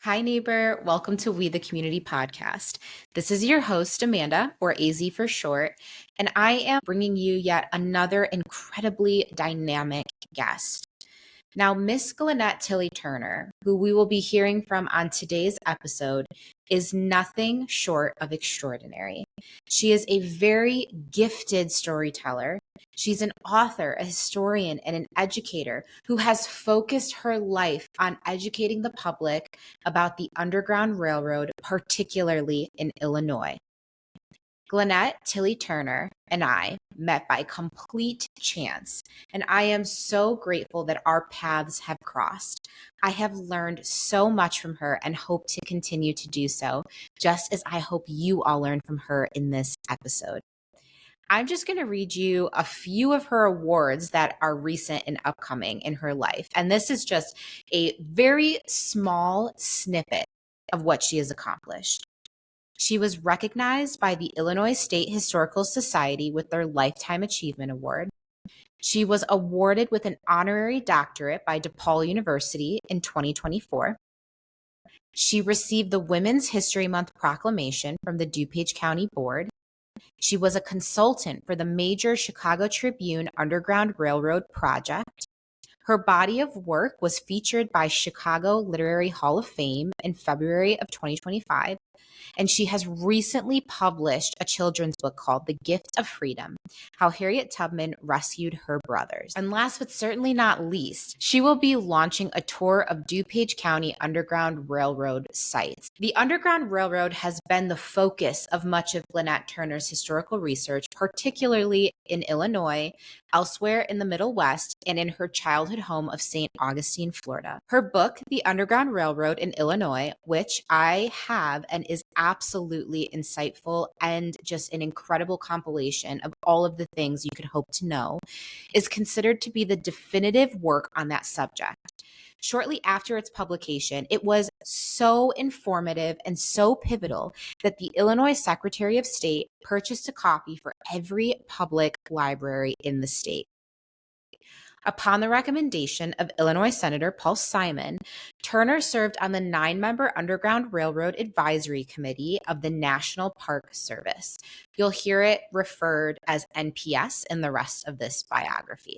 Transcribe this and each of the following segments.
Hi, neighbor. Welcome to We the Community podcast. This is your host, Amanda, or AZ for short, and I am bringing you yet another incredibly dynamic guest. Now, Miss Glennette Tilly Turner, who we will be hearing from on today's episode, is nothing short of extraordinary. She is a very gifted storyteller. She's an author, a historian, and an educator who has focused her life on educating the public about the Underground Railroad, particularly in Illinois. Glennette Tilly Turner and I met by complete chance, and I am so grateful that our paths have crossed. I have learned so much from her and hope to continue to do so, just as I hope you all learn from her in this episode. I'm just going to read you a few of her awards that are recent and upcoming in her life, and this is just a very small snippet of what she has accomplished. She was recognized by the Illinois State Historical Society with their Lifetime Achievement Award. She was awarded with an honorary doctorate by DePaul University in 2024. She received the Women's History Month proclamation from the DuPage County Board. She was a consultant for the major Chicago Tribune Underground Railroad project. Her body of work was featured by Chicago Literary Hall of Fame in February of 2025. And she has recently published a children's book called The Gift of Freedom: How Harriet Tubman Rescued Her Brothers. And last but certainly not least, she will be launching a tour of DuPage County Underground Railroad sites. The Underground Railroad has been the focus of much of Glennette Turner's historical research, particularly in Illinois, elsewhere in the Middle West, and in her childhood home of St. Augustine, Florida. Her book, The Underground Railroad in Illinois, which I have and is absolutely insightful and just an incredible compilation of all of the things you could hope to know, is considered to be the definitive work on that subject. Shortly after its publication, it was so informative and so pivotal that the Illinois Secretary of State purchased a copy for every public library in the state. Upon the recommendation of Illinois Senator Paul Simon, Turner served on the 9-member Underground Railroad Advisory Committee of the National Park Service. You'll hear it referred as NPS in the rest of this biography.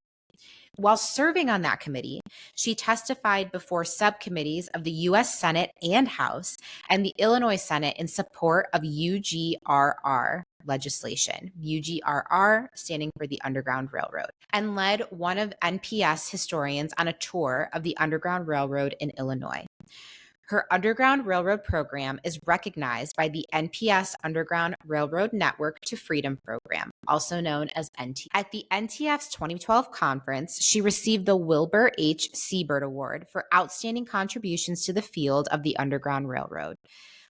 While serving on that committee, she testified before subcommittees of the U.S. Senate and House and the Illinois Senate in support of UGRR legislation, UGRR standing for the Underground Railroad, and led one of NPS historians on a tour of the Underground Railroad in Illinois. Her Underground Railroad program is recognized by the NPS Underground Railroad Network to Freedom program, also known as NT. At the NTF's 2012 conference, she received the Wilbur H. Seabird Award for outstanding contributions to the field of the Underground Railroad.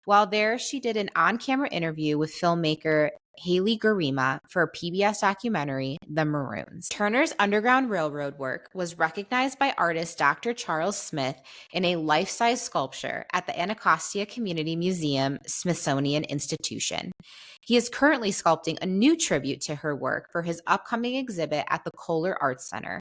While there, she did an on-camera interview with filmmaker Haley Garima for a PBS documentary, The Maroons. Turner's Underground Railroad work was recognized by artist Dr. Charles Smith in a life-size sculpture at the Anacostia Community Museum, Smithsonian Institution. He is currently sculpting a new tribute to her work for his upcoming exhibit at the Kohler Arts Center.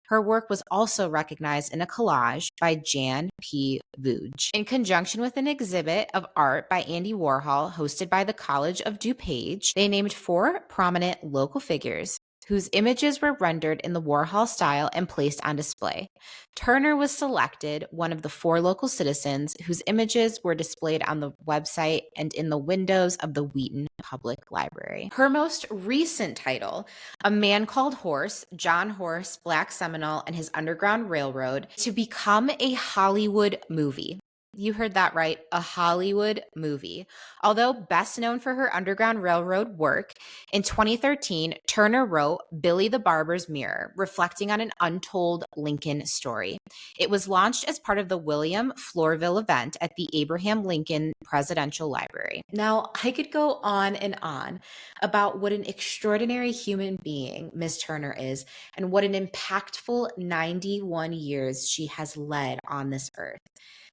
Her work was also recognized in a collage by Jan P. Vuj. In conjunction with an exhibit of art by Andy Warhol hosted by the College of DuPage, they named 4 prominent local figures whose images were rendered in the Warhol style and placed on display. Turner was selected one of the 4 local citizens whose images were displayed on the website and in the windows of the Wheaton Public Library. Her most recent title, A Man Called Horse, John Horse, Black Seminole, and His Underground Railroad, to become a Hollywood movie. You heard that right, a Hollywood movie. Although best known for her Underground Railroad work, in 2013, Turner wrote Billy the Barber's Mirror, reflecting on an untold Lincoln story. It was launched as part of the William Flourville event at the Abraham Lincoln Presidential Library. Now, I could go on about what an extraordinary human being Miss Turner is and what an impactful 91 years she has led on this earth.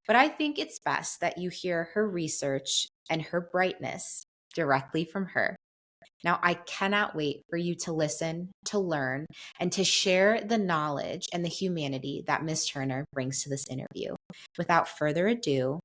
But I think it's best that you hear her research and her brightness directly from her. Now, I cannot wait for you to listen, to learn, and to share the knowledge and the humanity that Ms. Turner brings to this interview. Without further ado,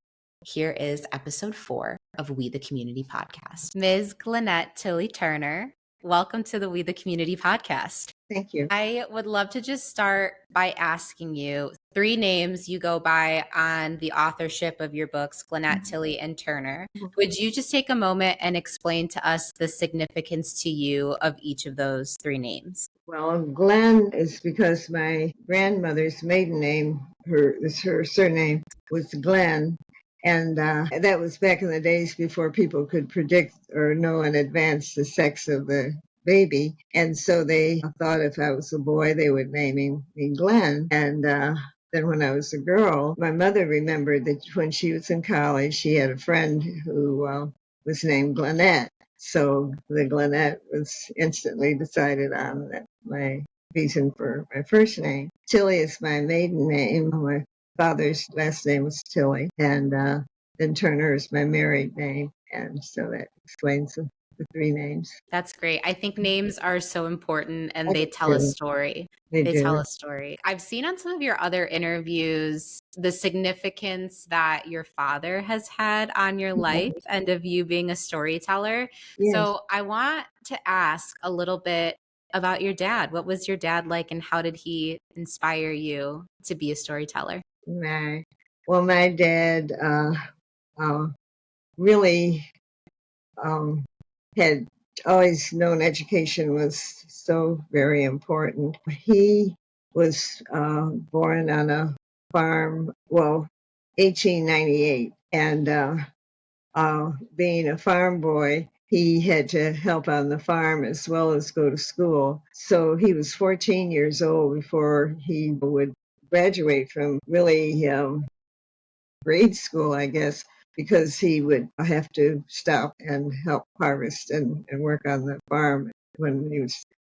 here is episode 4 of We the Community podcast. Ms. Glennette Tilley Turner, welcome to the We the Community podcast. Thank you. I would love to just start by asking you 3 names you go by on the authorship of your books, Glennette, Tilley, and Turner. Would you just take a moment and explain to us the significance to you of each of those 3 names? Well, Glenn is because my grandmother's maiden name, her surname was Glenn. And that was back in the days before people could predict or know in advance the sex of the baby. And so they thought if I was a boy, they would name me Glenn. And then when I was a girl, my mother remembered that when she was in college, she had a friend who was named Glennette. So the Glennette was instantly decided on. That my reason for my first name. Tilley is my maiden name. My father's last name was Tilley, and then Turner is my married name, and so that explains the 3 names. That's great. I think names are so important and they tell a story. They do. Tell a story. I've seen on some of your other interviews the significance that your father has had on your life and of you being a storyteller. Yes. So I want to ask a little bit about your dad. What was your dad like and how did he inspire you to be a storyteller? Well, my dad really had always known education was so very important. He was born on a farm, 1898, and being a farm boy, he had to help on the farm as well as go to school. So he was 14 years old before he would graduate from really grade school, I guess, because he would have to stop and help harvest and work on the farm when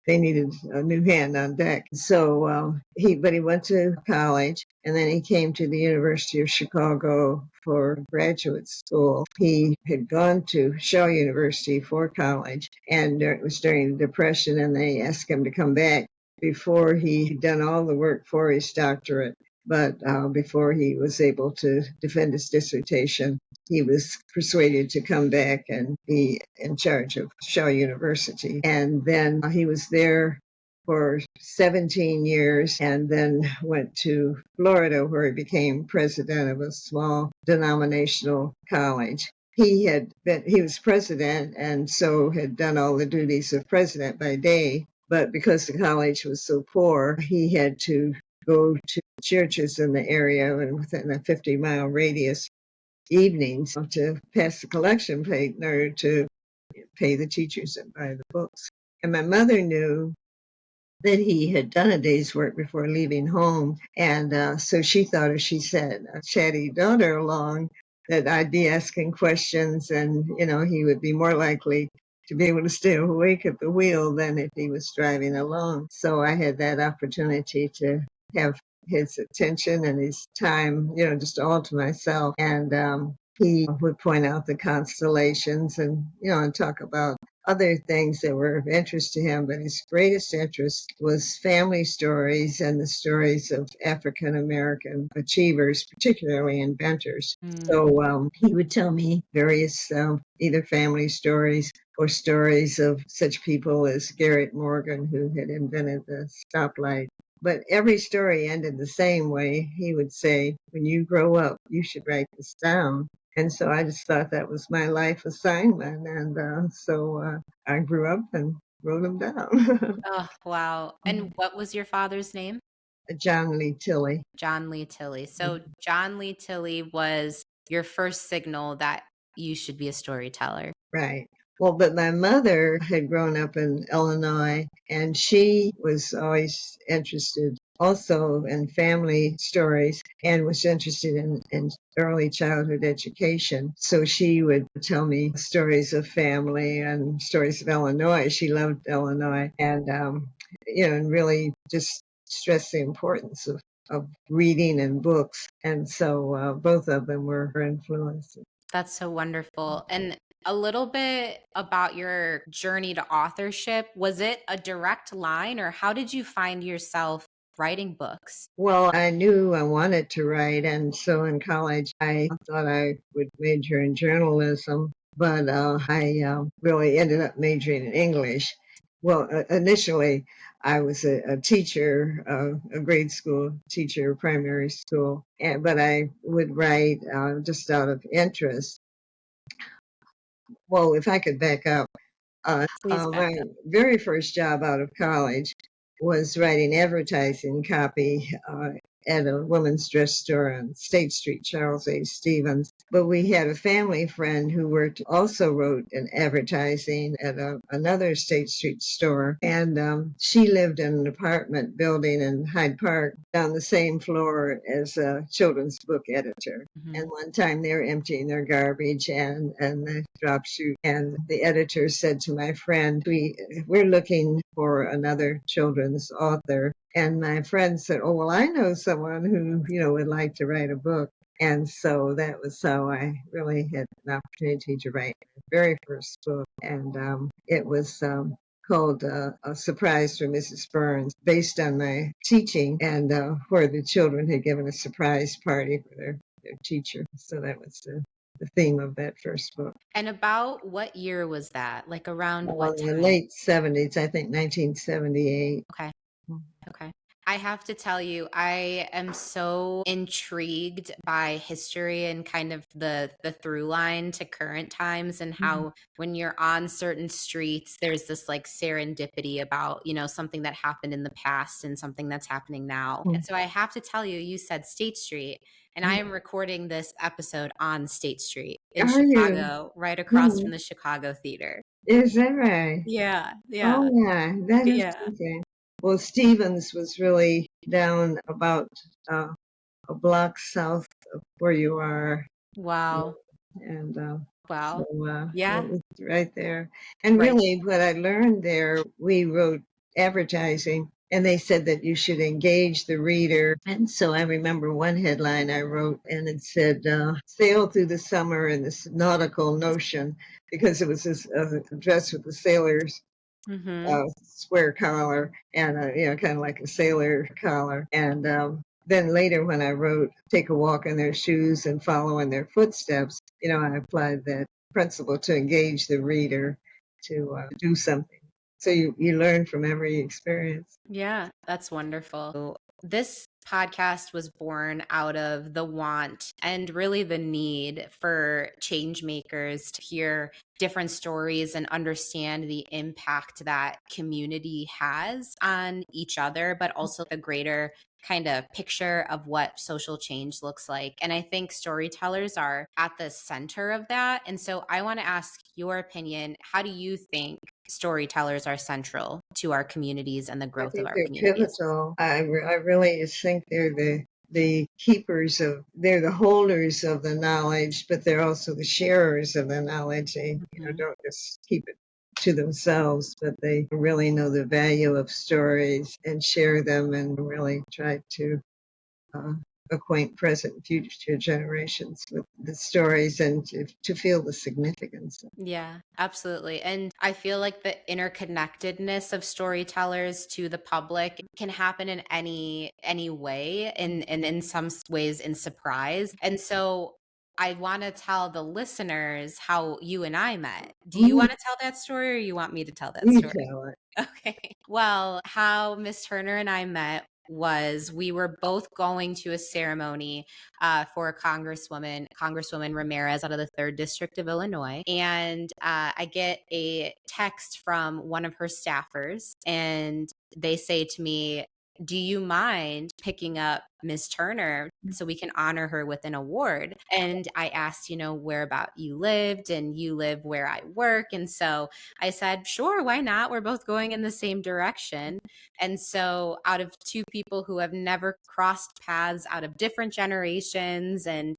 they needed a new hand on deck. So he went to college, and then he came to the University of Chicago for graduate school. He had gone to Shaw University for college, and it was during the Depression, and they asked him to come back before he'd done all the work for his doctorate. But before he was able to defend his dissertation, he was persuaded to come back and be in charge of Shaw University. And then he was there for 17 years and then went to Florida, where he became president of a small denominational college. He was president and so had done all the duties of president by day. But because the college was so poor, he had to go to churches in the area and within a 50-mile radius evenings to pass the collection plate in order to pay the teachers and buy the books. And my mother knew that he had done a day's work before leaving home. And so she thought if she sent a chatty daughter along, that I'd be asking questions and, he would be more likely to be able to stay awake at the wheel than if he was driving along. So I had that opportunity to have his attention and his time, just all to myself. And he would point out the constellations and talk about other things that were of interest to him, but his greatest interest was family stories and the stories of African American achievers, particularly inventors. So he would tell me various either family stories or stories of such people as Garrett Morgan, who had invented the stoplight. But every story ended the same way. He would say, when you grow up, you should write this down. And so I just thought that was my life assignment. And so I grew up and wrote them down. Oh, wow. And what was your father's name? John Lee Tilley. John Lee Tilley. So John Lee Tilley was your first signal that you should be a storyteller? Right. Well, but my mother had grown up in Illinois, and she was always interested also in family stories and was interested in early childhood education. So she would tell me stories of family and stories of Illinois. She loved Illinois and really just stressed the importance of reading and books. And so both of them were her influences. That's so wonderful. And a little bit about your journey to authorship. Was it a direct line, or how did you find yourself writing books? Well, I knew I wanted to write, and so in college I thought I would major in journalism, but I really ended up majoring in English. Well, initially I was a teacher, a grade school teacher, primary school, but I would write just out of interest. Well, if I could back up. Please back My up. very first job out of college was writing advertising copy at a women's dress store on State Street, Charles A. Stevens. But we had a family friend who also wrote in advertising at another State Street store. And she lived in an apartment building in Hyde Park down the same floor as a children's book editor. Mhm. And one time they were emptying their garbage and the drop chute. And the editor said to my friend, we're looking for another children's author. And my friend said, oh, well, I know someone who, would like to write a book. And so that was how I really had an opportunity to write my very first book. And it was called A Surprise for Mrs. Burns, based on my teaching and where the children had given a surprise party for their teacher. So that was the theme of that first book. And about what year was that? Like around Well, what in the time? late 70s, I think 1978. Okay. Okay. I have to tell you, I am so intrigued by history and kind of the through line to current times, and Mhm. how when you're on certain streets, there's this like serendipity about, something that happened in the past and something that's happening now. And so I have to tell you, you said State Street, and I am recording this episode on State Street in Are you? Chicago, right across from Mhm. the Chicago Theater. Is that right? Yeah, yeah, Oh, yeah, that is yeah. okay. Well, Stevens was really down about uh, a block south of where you are. Wow. And so Wow. it Yeah. was right there. And Right. really, what I learned there, we wrote advertising, and they said that you should engage the reader. And so I remember one headline I wrote, and it said, Sail through the summer in this nautical notion, because it was this dress with the sailors Mhm. square collar and kind of like a sailor collar. And then later, when I wrote "Take a Walk in Their Shoes and Follow in Their Footsteps," I applied that principle to engage the reader to do something. So you learn from every experience. Yeah, that's wonderful. This podcast was born out of the want and really the need for change makers to hear different stories and understand the impact that community has on each other, but also the greater kind of picture of what social change looks like. And I think storytellers are at the center of that. And so I want to ask your opinion. How do you think storytellers are central to our communities and the I growth of think our they're communities? pivotal. I really think they're the keepers of, they're the holders of the knowledge, but they're also the sharers of the knowledge. They Mhm. don't just keep it to themselves, but they really know the value of stories and share them and really try to uh, acquaint present and future generations with the stories and to feel the significance. Yeah, absolutely. And I feel like the interconnectedness of storytellers to the public can happen in any way, and in some ways in surprise. And so I want to tell the listeners how you and I met. Do you Mm, want to tell that story, or you want me to tell that you story? tell it. Okay. Well, how Miss Turner and I met was we were both going to a ceremony for a Congresswoman Ramirez out of the third district of Illinois. And I get a text from one of her staffers, and they say to me, do you mind picking up Miss Turner so we can honor her with an award? And I asked, where about you lived, and you live where I work. And so I said, sure, why not? We're both going in the same direction. And so out of two people who have never crossed paths, out of different generations and,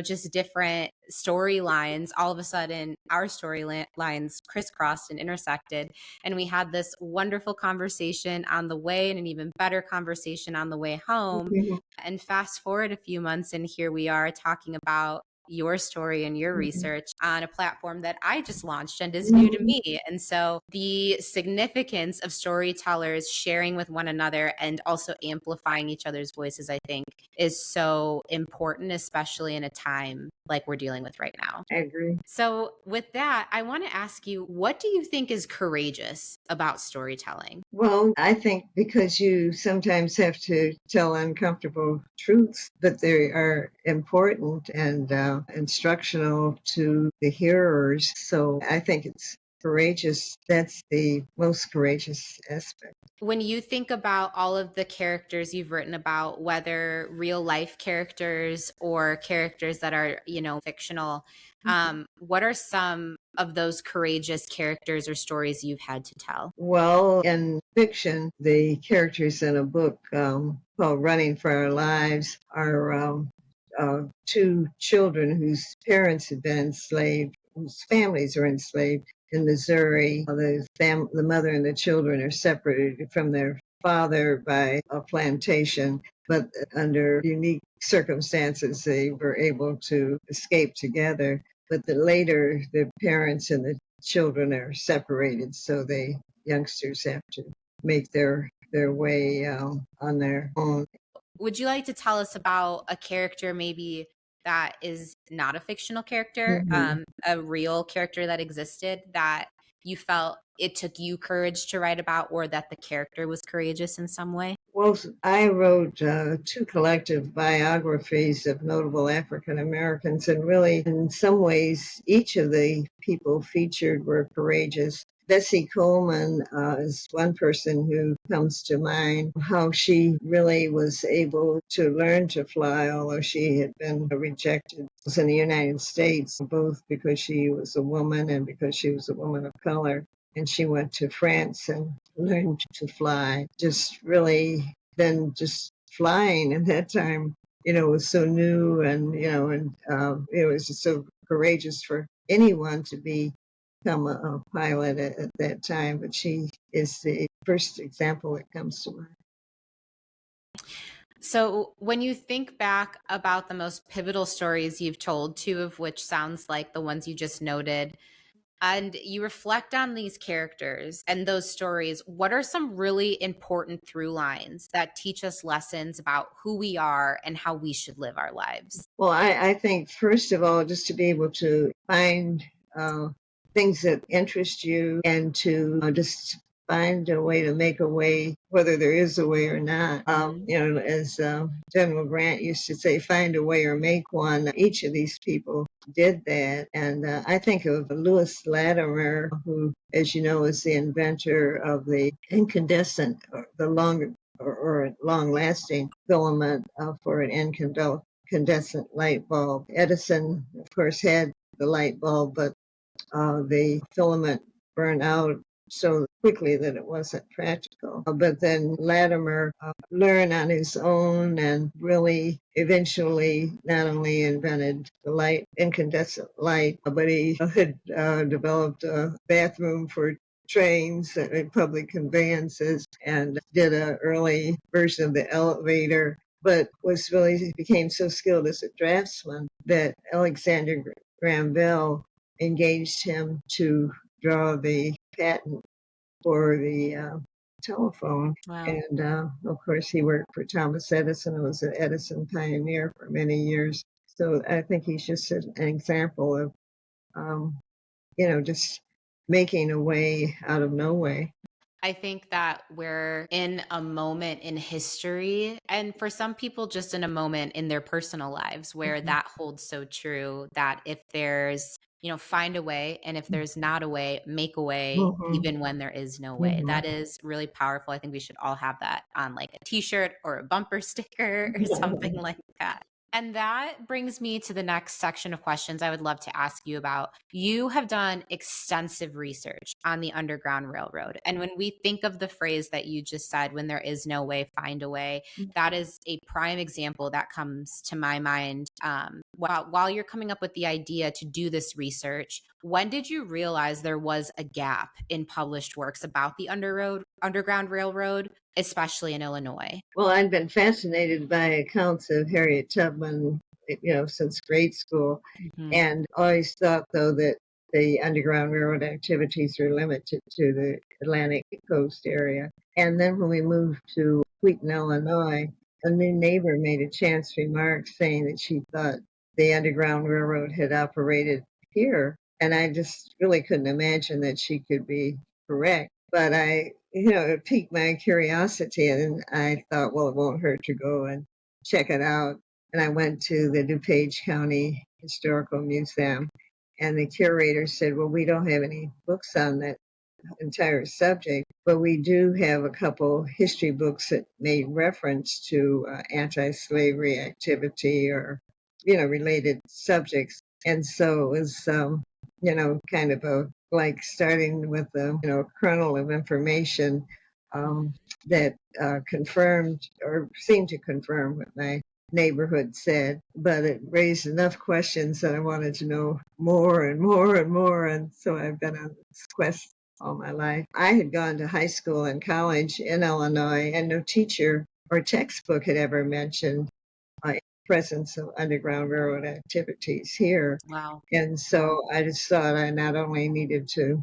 just different storylines, all of a sudden our storylines crisscrossed and intersected. And we had this wonderful conversation on the way and an even better conversation on the way home. Mhm. And fast forward a few months, and here we are talking about your story and your Mhm. research on a platform that I just launched and is new to Mhm. me. And so the significance of storytellers sharing with one another and also amplifying each other's voices, I think, is so important, especially in a time like we're dealing with right now. I agree. So, with that, I want to ask you, what do you think is courageous about storytelling? Well, I think because you sometimes have to tell uncomfortable truths, but they are important and instructional to the hearers. So I think it's courageous. That's the most courageous aspect. When you think about all of the characters you've written about, whether real life characters or characters that are, fictional, what are some of those courageous characters or stories you've had to tell? Well, in fiction, the characters in a book called Running for Our Lives are two children whose parents had been enslaved, whose families are enslaved in Missouri. The mother and the children are separated from their father by a plantation, but under unique circumstances, they were able to escape together. But later, the parents and the children are separated, so the youngsters have to make their way on their own. Would you like to tell us about a character maybe that is not a fictional character, Mhm. a real character that existed that you felt it took you courage to write about, or that the character was courageous in some way? Well, I wrote two collective biographies of notable African Americans, and really, in some ways, each of the people featured were courageous. Bessie Coleman is one person who comes to mind, how she really was able to learn to fly, although she had been rejected in the United States, both because she was a woman and because she was a woman of color. And she went to France and learned to fly. Just really, then just flying at that time, was so new, and and it was just so courageous for anyone to become a pilot at that time. But she is the first example that comes to mind. So, when you think back about the most pivotal stories you've told, two of which sounds like the ones you just noted, and you reflect on these characters and those stories, what are some really important through lines that teach us lessons about who we are and how we should live our lives? Well, I think, first of all, just to be able to find uh, things that interest you and to just find a way to make a way, whether there is a way or not. Mhm. As General Grant used to say, find a way or make one. Each of these people did that. And I think of Louis Latimer, who, as you know, is the inventor of the incandescent, or the long or long lasting filament for an incandescent light bulb. Edison, of course, had the light bulb, but the filament burned out so quickly that it wasn't practical. But then Latimer learned on his own and really eventually not only invented the incandescent light, but he had developed a bathroom for trains and public conveyances, and did an early version of the elevator, but was really became so skilled as a draftsman that Alexander Graham Bell engaged him to draw the patent for the telephone. Wow. And of course, he worked for Thomas Edison and was an Edison pioneer for many years. So I think he's just an example of, um, just making a way out of no way. I think that we're in a moment in history, and for some people, just in a moment in their personal lives where Mhm. that holds so true that if there's find a way. And if there's not a way, make a way, Mhm. even when there is no way. Mhm. That is really powerful. I think we should all have that on like a t-shirt or a bumper sticker or something like that. And that brings me to the next section of questions I would love to ask you about. You have done extensive research on the Underground Railroad. And when we think of the phrase that you just said, when there is no way, find a way, that is a prime example that comes to my mind. While you're coming up with the idea to do this research, when did you realize there was a gap in published works about the Underground Railroad, especially in Illinois? Well, I'd been fascinated by accounts of Harriet Tubman, since grade school, Mhm. and always thought, though, that the Underground Railroad activities were limited to the Atlantic coast area. And then when we moved to Wheaton, Illinois, a new neighbor made a chance remark saying that she thought the Underground Railroad had operated here. And I just really couldn't imagine that she could be correct. But it piqued my curiosity, and I thought, well, it won't hurt to go and check it out. And I went to the DuPage County Historical Museum, and the curator said, well, we don't have any books on that entire subject, but we do have a couple history books that made reference to anti-slavery activity or, related subjects. And so it was, kind of like starting with a kernel of information that confirmed or seemed to confirm what my neighborhood said, but it raised enough questions that I wanted to know more and more and more. And so I've been on this quest all my life. I had gone to high school and college in Illinois, and no teacher or textbook had ever mentioned presence of Underground Railroad activities here. Wow. And so I just thought I not only needed to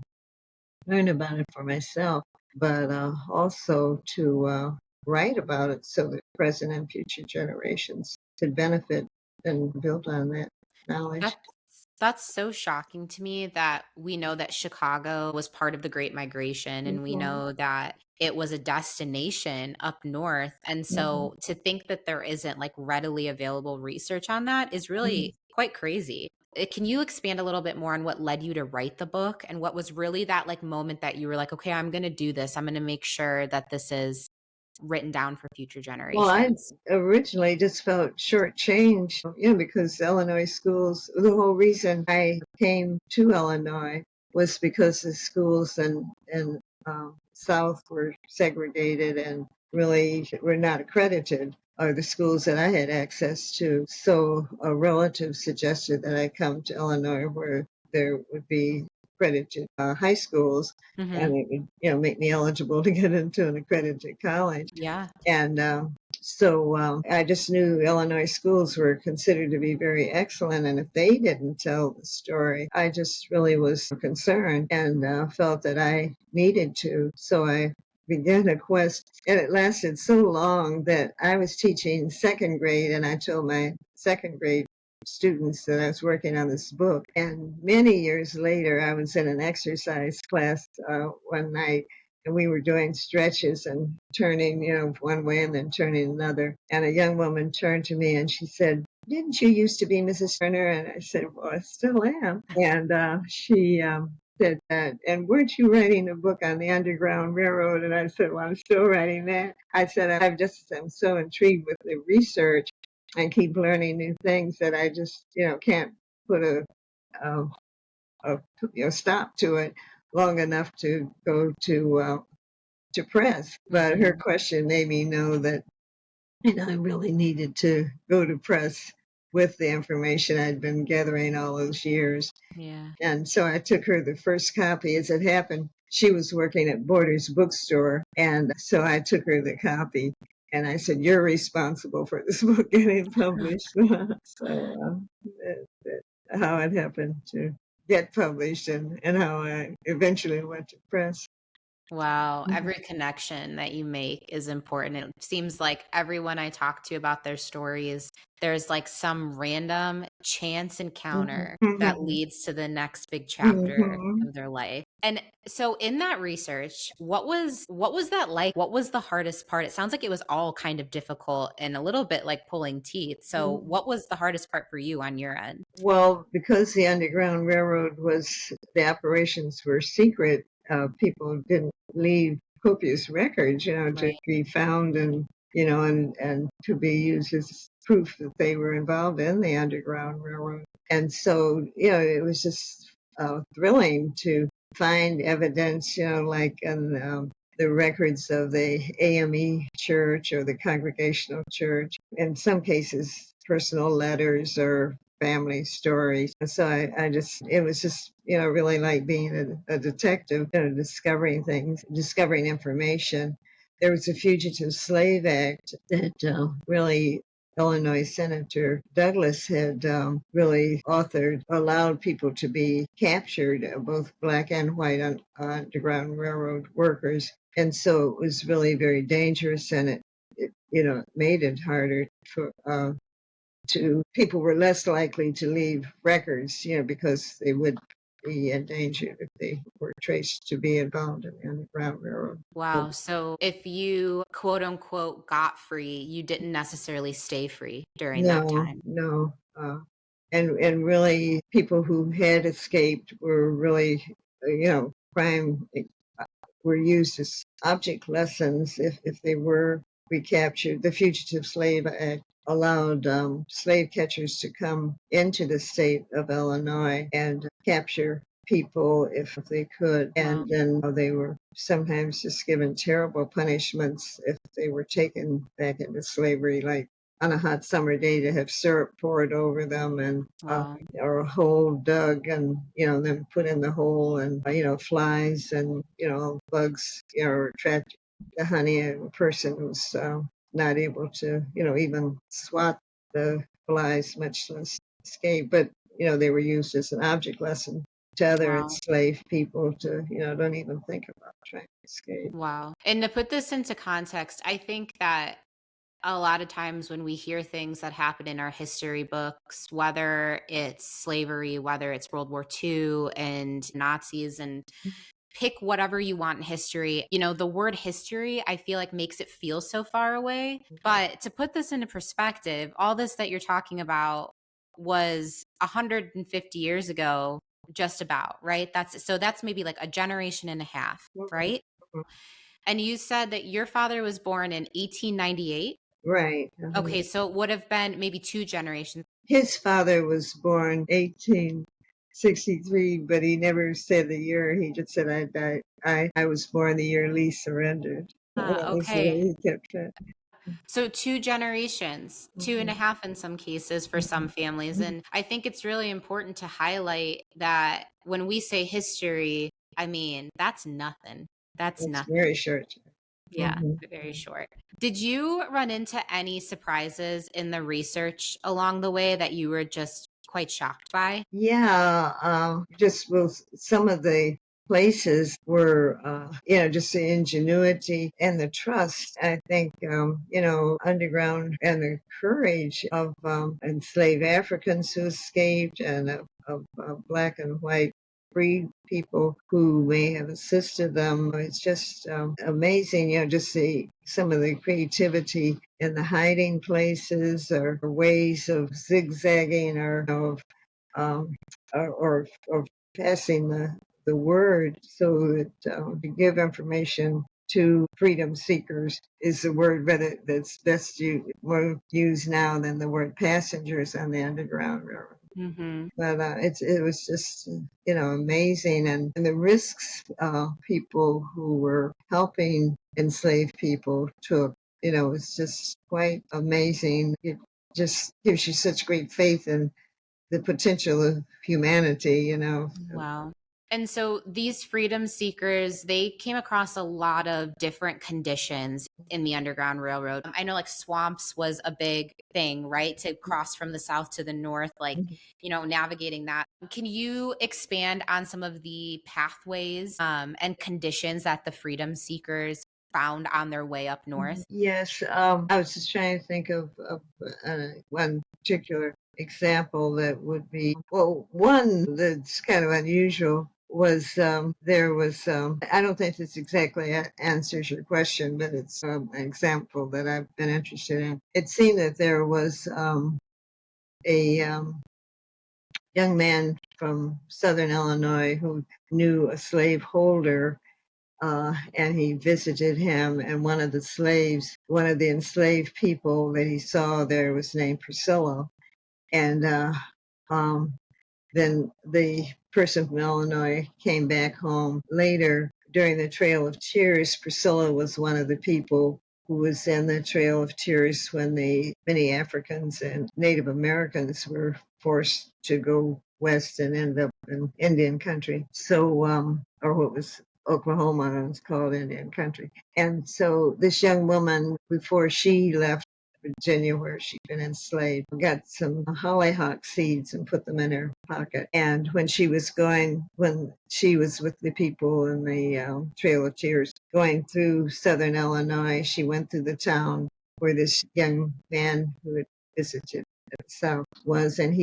learn about it for myself, but also to write about it so that present and future generations could benefit and build on that knowledge. That's that's so shocking to me that we know that Chicago was part of the Great Migration and we Mhm, know that it was a destination up north. And mhm, so to think that there isn't like readily available research on that is mhm. really quite crazy. Can you expand a little bit more on what led you to write the book and what was really that like moment that you were like, okay, I'm going to do this. I'm going to make sure that this is written down for future Well, I generations. originally just felt shortchanged, because Illinois schools, the whole reason I came to Illinois was because the schools in South were segregated and really were not accredited, or the schools that I had access to. So a relative suggested that I come to Illinois where there would be accredited high schools, Hmm. and it would, make me eligible to get into an accredited college. Yeah. And so I just knew Illinois schools were considered to be very excellent. And if they didn't tell the story, I just really was concerned and felt that I needed to. So I began a quest, and it lasted so long that I was teaching second grade, and I told my second grade students that I was working on this book. And many years later, I was in an exercise class one night, and we were doing stretches and turning, one way and then turning another. And a young woman turned to me and she said, didn't you used to be Mrs. Turner? And I said, well, I still am. And she said that, and weren't you writing a book on the Underground Railroad? And I said, well, I'm still writing that. I said, I'm so intrigued with the research and keep learning new things that I just, can't put a, stop to it long enough to go to press. But her Hmm. question made me know that, I really needed to go to press with the information I'd been gathering all those years. Yeah. And so I took her the first copy. As it happened, she was working at Borders Bookstore, and so I took her the copy. And I said, "You're responsible for this book getting published." So how it happened to get published, and how I eventually went to press. Wow, Mhm. every connection that you make is important. It seems like everyone I talk to about their stories, there's like some random chance encounter that Mhm. leads to the next big chapter Mhm. of their life. And so in that research, what was that like? What was the hardest part? It sounds like it was all kind of difficult and a little bit like pulling teeth. So what was the hardest part for you on your end? Well, because the Underground Railroad the operations were secret, people didn't leave copious records, to Right. be found and to be used as proof that they were involved in the Underground Railroad. And so, it was just thrilling to find evidence, like in the records of the AME church or the Congregational church. In some cases, personal letters or family stories. So it was just, really like being a detective, discovering things, discovering information. There was a Fugitive Slave Act that really Illinois Senator Douglas had really authored, allowed people to be captured, both black and white Underground Railroad workers. And so it was really very dangerous, and it made it harder for to people were less likely to leave records, because they would be endangered if they were traced to be involved in the Underground Railroad. Wow. So if you quote unquote got free, you didn't necessarily stay free during that No, time. no. And really, people who had escaped were really, crime were used as object lessons if they were recaptured. The Fugitive Slave Act allowed slave catchers to come into the state of Illinois and capture people if they could. Wow. And then they were sometimes just given terrible punishments if they were taken back into slavery, like on a hot summer day to have syrup poured over them and Wow. or a hole dug and then put in the hole and flies and bugs or attract the honey. A person who's not able to even swat the flies, much less escape. But they were used as an object lesson to other Wow. enslaved people to don't even think about trying to escape. Wow. And to put this into context, I think that a lot of times when we hear things that happen in our history books, whether it's slavery, whether it's World War II and Nazis, and pick whatever you want in history, the word history, I feel like makes it feel so far away. But to put this into perspective, all this that you're talking about was 150 years ago, just about, right? That's maybe like a generation and a half, right? And you said that your father was born in 1898. Right. Okay, so it would have been maybe two generations. His father was born 1863, but he never said the year. He just said I died. I was born the year Lee surrendered. That was the Okay. way he kept it. So two generations, two and a Mhm. half in some cases for some families. Mhm. And I think it's really important to highlight that when we say history, I mean, that's nothing. That's It's nothing. very short. Yeah, Mhm. very short. Did you run into any surprises in the research along the way that you were just quite shocked by? Yeah, just some of the places were, just the ingenuity and the trust. I think, underground and the courage of enslaved Africans who escaped and of black and white free people who may have assisted them. It's just amazing, just see some of the creativity in the hiding places or ways of zigzagging or of um, or passing the word so that to give information to freedom seekers is the word that's best more used now than the word passengers on the Underground Railroad. Mm-hmm. But it was just amazing, and the risks people who were helping enslaved people took. It's just quite amazing. It just gives you such great faith in the potential of humanity. Wow. And so these freedom seekers, they came across a lot of different conditions in the Underground Railroad. I know like swamps was a big thing, right? To cross from the south to the north, like, navigating that. Can you expand on some of the pathways and conditions that the freedom seekers found on their way up north? Yes, I was just trying to think of one particular example that would be, well, one that's kind of unusual was there was I don't think this exactly answers your question, but it's an example that I've been interested in. It seemed that there was a young man from Southern Illinois who knew a slave holder, and he visited him. And one of the enslaved people that he saw there was named Priscilla. And um, then the person from Illinois came back home later during the Trail of Tears. Priscilla was one of the people who was in the Trail of Tears when the many Africans and Native Americans were forced to go west and end up in Indian country. So, or what was Oklahoma, it's called Indian country. And so this young woman, before she left Virginia, where she'd been enslaved, got some hollyhock seeds and put them in her pocket. And when she was with the people in the Trail of Tears, going through southern Illinois, she went through the town where this young man who had visited the South was, and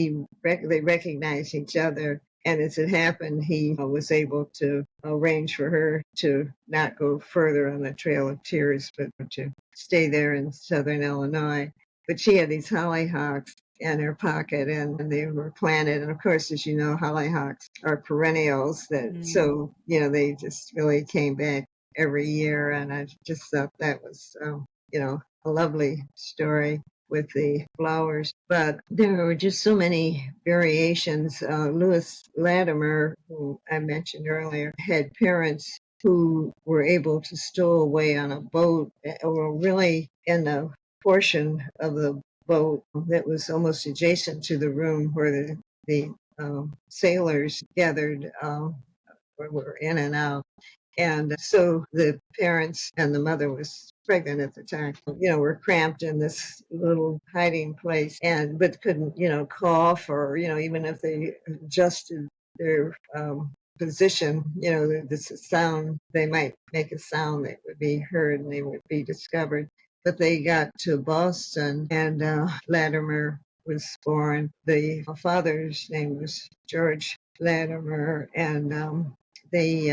they recognized each other. And as it happened, he was able to arrange for her to not go further on the Trail of Tears, but to stay there in southern Illinois. But she had these hollyhocks in her pocket, and they were planted. And of course, as you know, hollyhocks are perennials so, they just really came back every year. And I just thought that was, a lovely story with the flowers. But there were just so many variations. Lewis Latimer, who I mentioned earlier, had parents who were able to stow away on a boat, or really in a portion of the boat that was almost adjacent to the room where the sailors gathered, were in and out. And so the parents, and the mother was pregnant at the time, were cramped in this little hiding place, but couldn't, cough, or, even if they adjusted their position, this sound, they might make a sound that would be heard and they would be discovered. But they got to Boston, and Latimer was born. The father's name was George Latimer, and they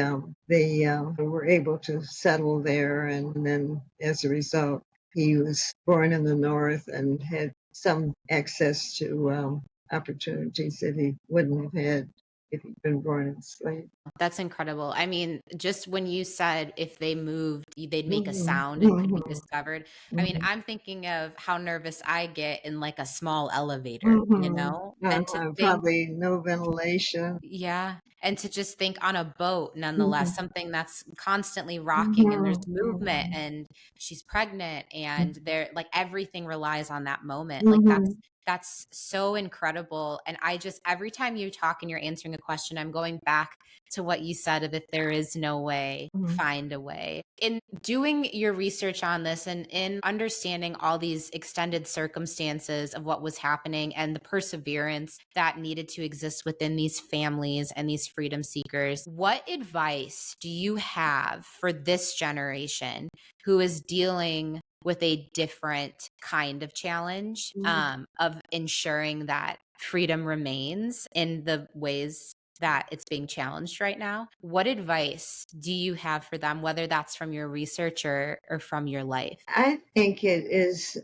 were able to settle there, and then as a result, he was born in the North and had some access to opportunities that he wouldn't have had if he'd been born enslaved. That's incredible. I mean, just when you said if they moved, they'd make a Mhm, sound and could be mhm, discovered. I mean, mhm, I'm thinking of how nervous I get in like a small elevator, mhm. and to think, Probably no ventilation. yeah, and to just think on a boat, nonetheless, Mhm, something that's constantly rocking and there's mhm, movement and she's pregnant and there like everything relies on that moment. Like mhm, that's so incredible. And I just every time you talk and you're answering a question, I'm going back to what you said of if there is no way, mhm, find a way. In doing your research on this and in understanding all these extended circumstances of what was happening and the perseverance that needed to exist within these families and these freedom seekers, what advice do you have for this generation who is dealing with a different kind of challenge mhm. of ensuring that freedom remains in the ways that it's being challenged right now? What advice do you have for them, whether that's from your research or from your life? I think it is,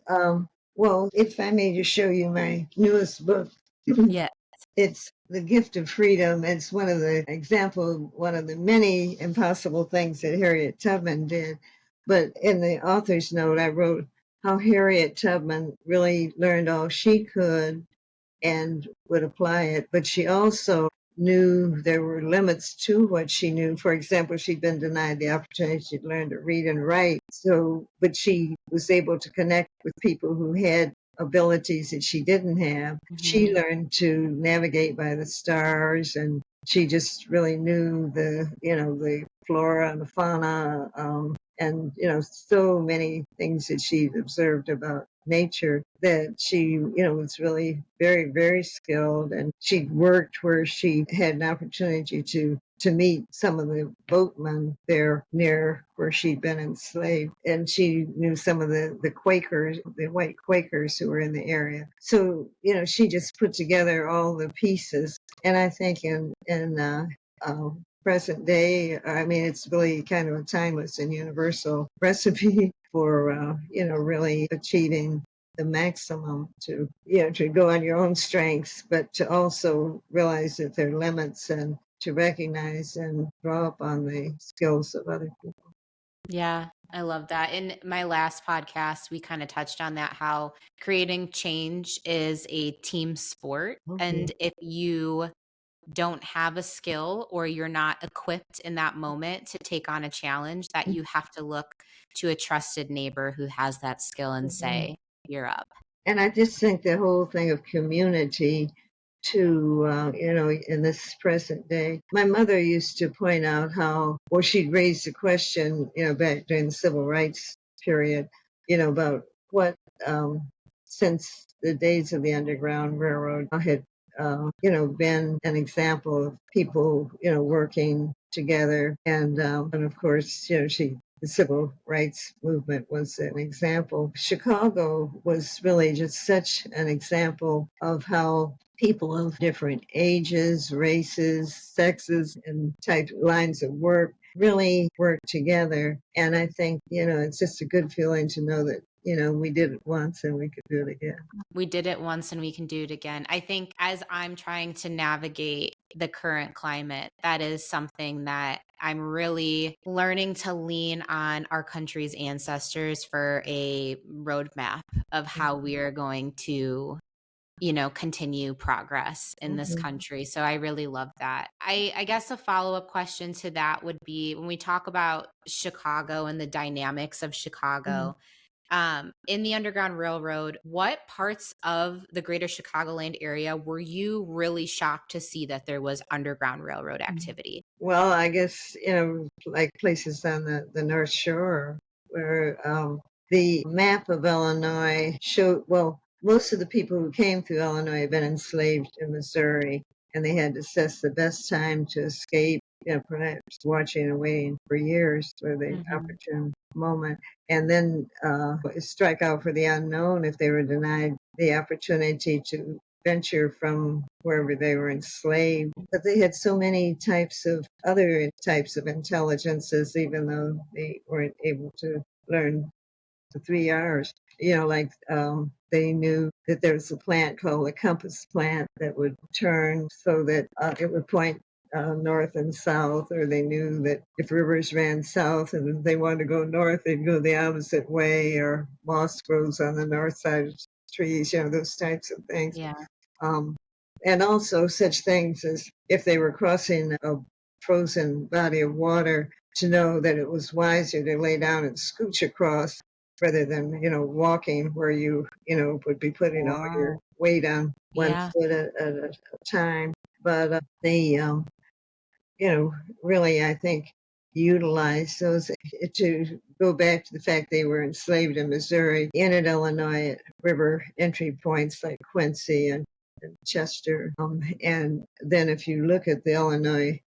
well, if I may just show you my newest book, Yeah. it's The Gift of Freedom. It's one of the one of the many impossible things that Harriet Tubman did. But in the author's note, I wrote how Harriet Tubman really learned all she could and would apply it. But she also knew there were limits to what she knew. For example, she'd been denied the opportunity to learn to read and write. So, but she was able to connect with people who had abilities that she didn't have. She Mhm. learned to navigate by the stars, and she just really knew the flora and the fauna, and so many things that she'd observed about nature, that she was really very, very skilled. And she'd worked where she had an opportunity to meet some of the boatmen there near where she'd been enslaved, and she knew some of the Quakers, the white Quakers who were in the area. So she just put together all the pieces. And I think in present day. I mean, it's really kind of a timeless and universal recipe for, really achieving the maximum to go on your own strengths, but to also realize that there are limits and to recognize and draw upon the skills of other people. Yeah, I love that. In my last podcast, we kind of touched on that, how creating change is a team sport. Okay. And if you don't have a skill or you're not equipped in that moment to take on a challenge, that you have to look to a trusted neighbor who has that skill and Mhm. say, "You're up." And I just think the whole thing of community to, in this present day, my mother used to point out how, or she'd raise the question, back during the civil rights period, about what, since the days of the Underground Railroad had, been an example of people, working together. And of course, the civil rights movement was an example. Chicago was really just such an example of how people of different ages, races, sexes, and type lines of work really work together. And I think, it's just a good feeling to know that, we did it once and we could do it again. We did it once and we can do it again. I think as I'm trying to navigate the current climate, that is something that I'm really learning to lean on our country's ancestors for a roadmap of how we are going to, continue progress in this Mhm, country. So I really love that. I guess a follow-up question to that would be, when we talk about Chicago and the dynamics of mhm, Chicago, in the Underground Railroad, what parts of the greater Chicagoland area were you really shocked to see that there was Underground Railroad mhm. activity? Well, I guess, like places on the North Shore where the map of Illinois showed, well, most of the people who came through Illinois had been enslaved in Missouri, and they had to assess the best time to escape, perhaps watching and waiting for years for the Mhm. opportune moment, and then strike out for the unknown if they were denied the opportunity to venture from wherever they were enslaved. But they had so many types of other types of intelligences, even though they weren't able to learn the 3 R's. They knew that there was a plant called a compass plant that would turn so that it would point north and south, or they knew that if rivers ran south and if they wanted to go north, they'd go the opposite way, or moss grows on the north side of trees, those types of things. Yeah. Um, and also such things as if they were crossing a frozen body of water, to know that it was wiser to lay down and scooch across rather than, walking where you would be putting all your Wow. weight on one Yeah. foot at a time. But they, really, I think, utilized those to go back to the fact they were enslaved in Missouri, entered Illinois at river entry points like Quincy and Chester. And then if you look at the Illinois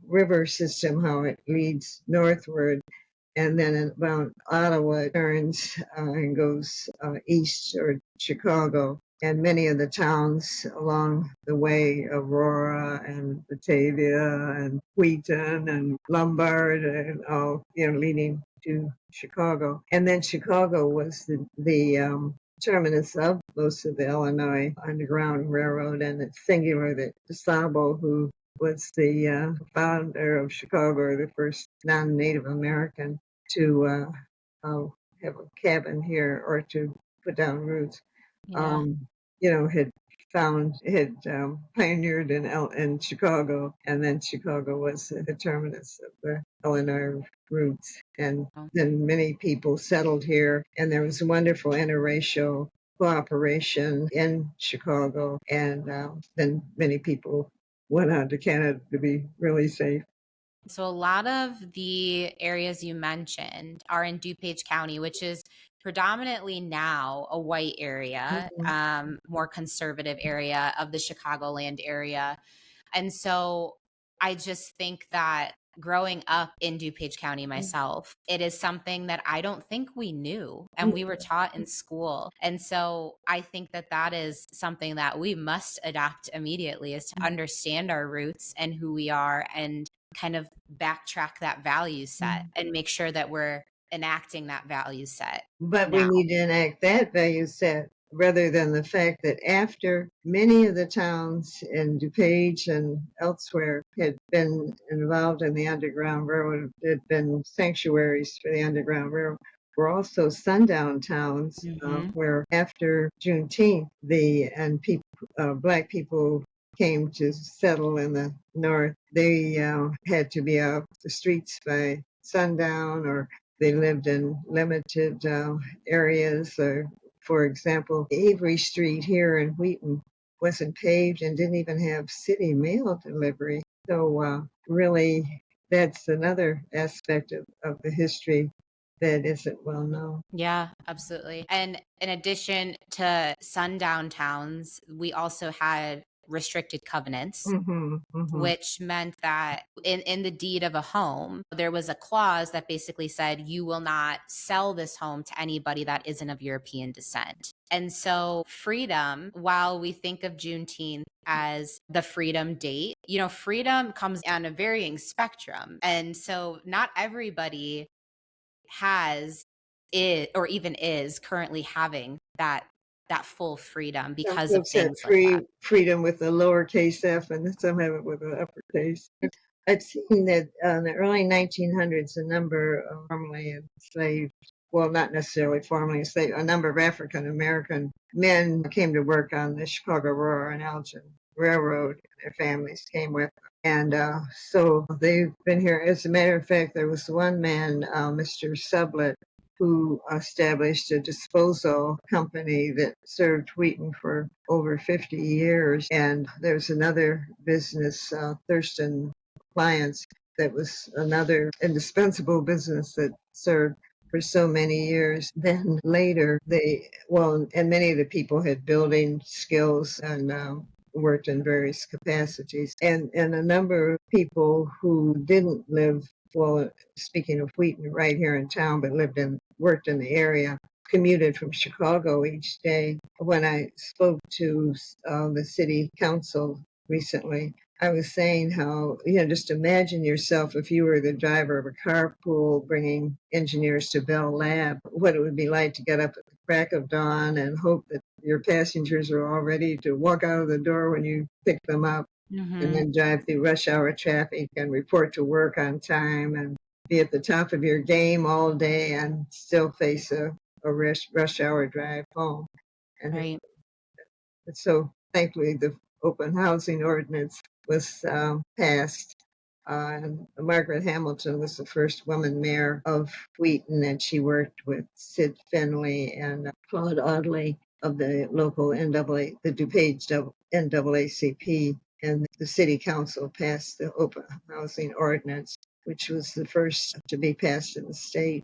river system, how it leads northward, and then at about Ottawa it turns and goes east toward Chicago. And many of the towns along the way, Aurora and Batavia and Wheaton and Lombard, and all, leading to Chicago. And then Chicago was the terminus of most of the Illinois Underground Railroad, and it's singular that DeSable, who was the founder of Chicago, the first non-Native American to have a cabin here or to put down roots, Yeah. um, had pioneered in Chicago, and then Chicago was the terminus of the Illinois routes. And Oh. then many people settled here, and there was wonderful interracial cooperation in Chicago, and then many people went on to Canada to be really safe. So a lot of the areas you mentioned are in DuPage County, which is predominantly now a white area, Mhm. more conservative area of the Chicagoland area. And so I just think that growing up in DuPage County myself, it is something that I don't think we knew and we were taught in school. And so I think that that is something that we must adopt immediately, is to understand our roots and who we are, and kind of backtrack that value set and make sure that we're enacting that value set But we now. need to enact that value set rather than the fact that after many of the towns in DuPage and elsewhere had been involved in the Underground Railroad, had been sanctuaries for the Underground Railroad, were also sundown towns where after Juneteenth, black people came to settle in the north. They had to be off the streets by sundown, or they lived in limited areas. Or, for example, Avery Street here in Wheaton wasn't paved and didn't even have city mail delivery. So really, that's another aspect of the history that isn't well known. Yeah, absolutely. And in addition to sundown towns, we also had restricted covenants, Mm-hmm, mm-hmm. which meant that in the deed of a home, there was a clause that basically said, you will not sell this home to anybody that isn't of European descent. And so freedom, while we think of Juneteenth as the freedom date, freedom comes on a varying spectrum. And so not everybody has it, or even is currently having that full freedom Some because of folks have things like that. freedom with a lowercase f, and some have it with an uppercase. I've seen that in the early 1900s, a number of formerly enslaved, well, not necessarily formerly enslaved, a number of African American men came to work on the Chicago, Aurora, and Elgin Railroad. Their families came with them. And so they've been here. As a matter of fact, there was one man, Mr. Sublett, who established a disposal company that served Wheaton for over 50 years. And there's another business, Thurston Appliance, that was another indispensable business that served for so many years. Then later, and many of the people had building skills and worked in various capacities. And a number of people who didn't live, well, speaking of Wheaton, right here in town, but worked in the area, commuted from Chicago each day. When I spoke to the city council recently, I was saying how, just imagine yourself if you were the driver of a carpool bringing engineers to Bell Lab, what it would be like to get up at the crack of dawn and hope that your passengers are all ready to walk out of the door when you pick them up, and then drive through rush hour traffic and report to work on time and be at the top of your game all day and still face a rush hour drive home. And Right. so thankfully the open housing ordinance was passed. And Margaret Hamilton was the first woman mayor of Wheaton, and she worked with Sid Finley and Claude Audley of the local the DuPage NAACP, and the city council passed the open housing ordinance, which was the first to be passed in the state.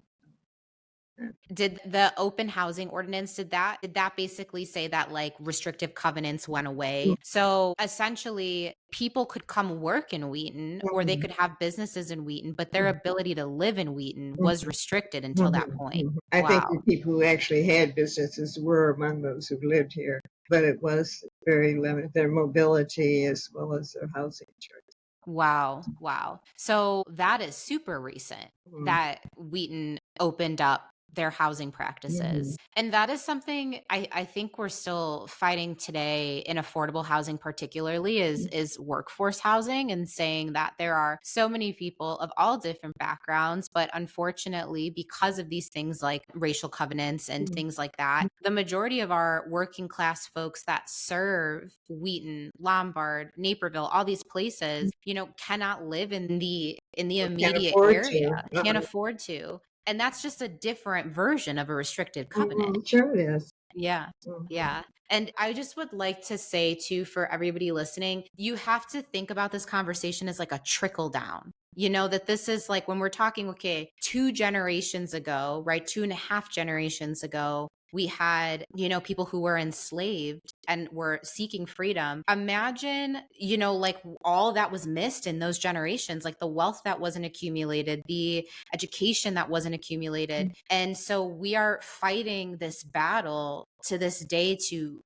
Did the open housing ordinance, did that basically say that like restrictive covenants went away? So essentially people could come work in Wheaton, or they could have businesses in Wheaton, but their ability to live in Wheaton was restricted until that point. I think the Wow. people who actually had businesses were among those who lived here, but it was very limited, their mobility as well as their housing choice. Wow. Wow. So that is super recent that Wheaton opened up their housing practices. And that is something I think we're still fighting today in affordable housing, particularly is workforce housing, and saying that there are so many people of all different backgrounds, but unfortunately, because of these things like racial covenants and things like that, the majority of our working class folks that serve Wheaton, Lombard, Naperville, all these places, cannot live in the Can't immediate afford area, to. can't afford to. And that's just a different version of a restricted covenant. Sure it is. Yeah. Mhm. Yeah. And I just would like to say too, for everybody listening, you have to think about this conversation as like a trickle down. That this is like when we're talking, okay, 2 generations ago, right? 2.5 generations ago, We had, people who were enslaved and were seeking freedom. Imagine, like all that was missed in those generations, like the wealth that wasn't accumulated, the education that wasn't accumulated. And so we are fighting this battle to this day to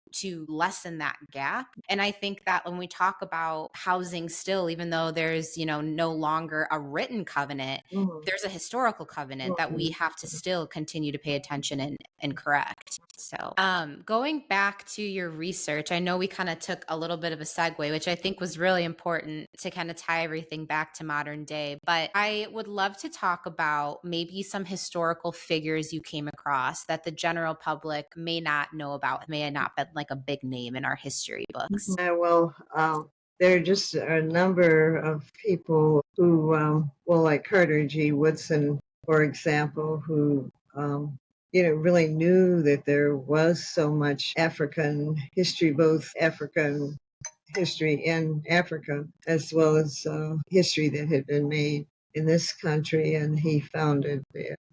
lessen that gap. And I think that when we talk about housing still, even though there's, no longer a written covenant, there's a historical covenant that we have to still continue to pay attention and correct. So going back to your research, I know we kind of took a little bit of a segue, which I think was really important to kind of tie everything back to modern day. But I would love to talk about maybe some historical figures you came across that the general public may not know about, may not been like a big name in our history books. There are just a number of people who, like Carter G. Woodson, for example, who, really knew that there was so much African history, both African history in Africa, as well as history that had been made in this country. And he founded,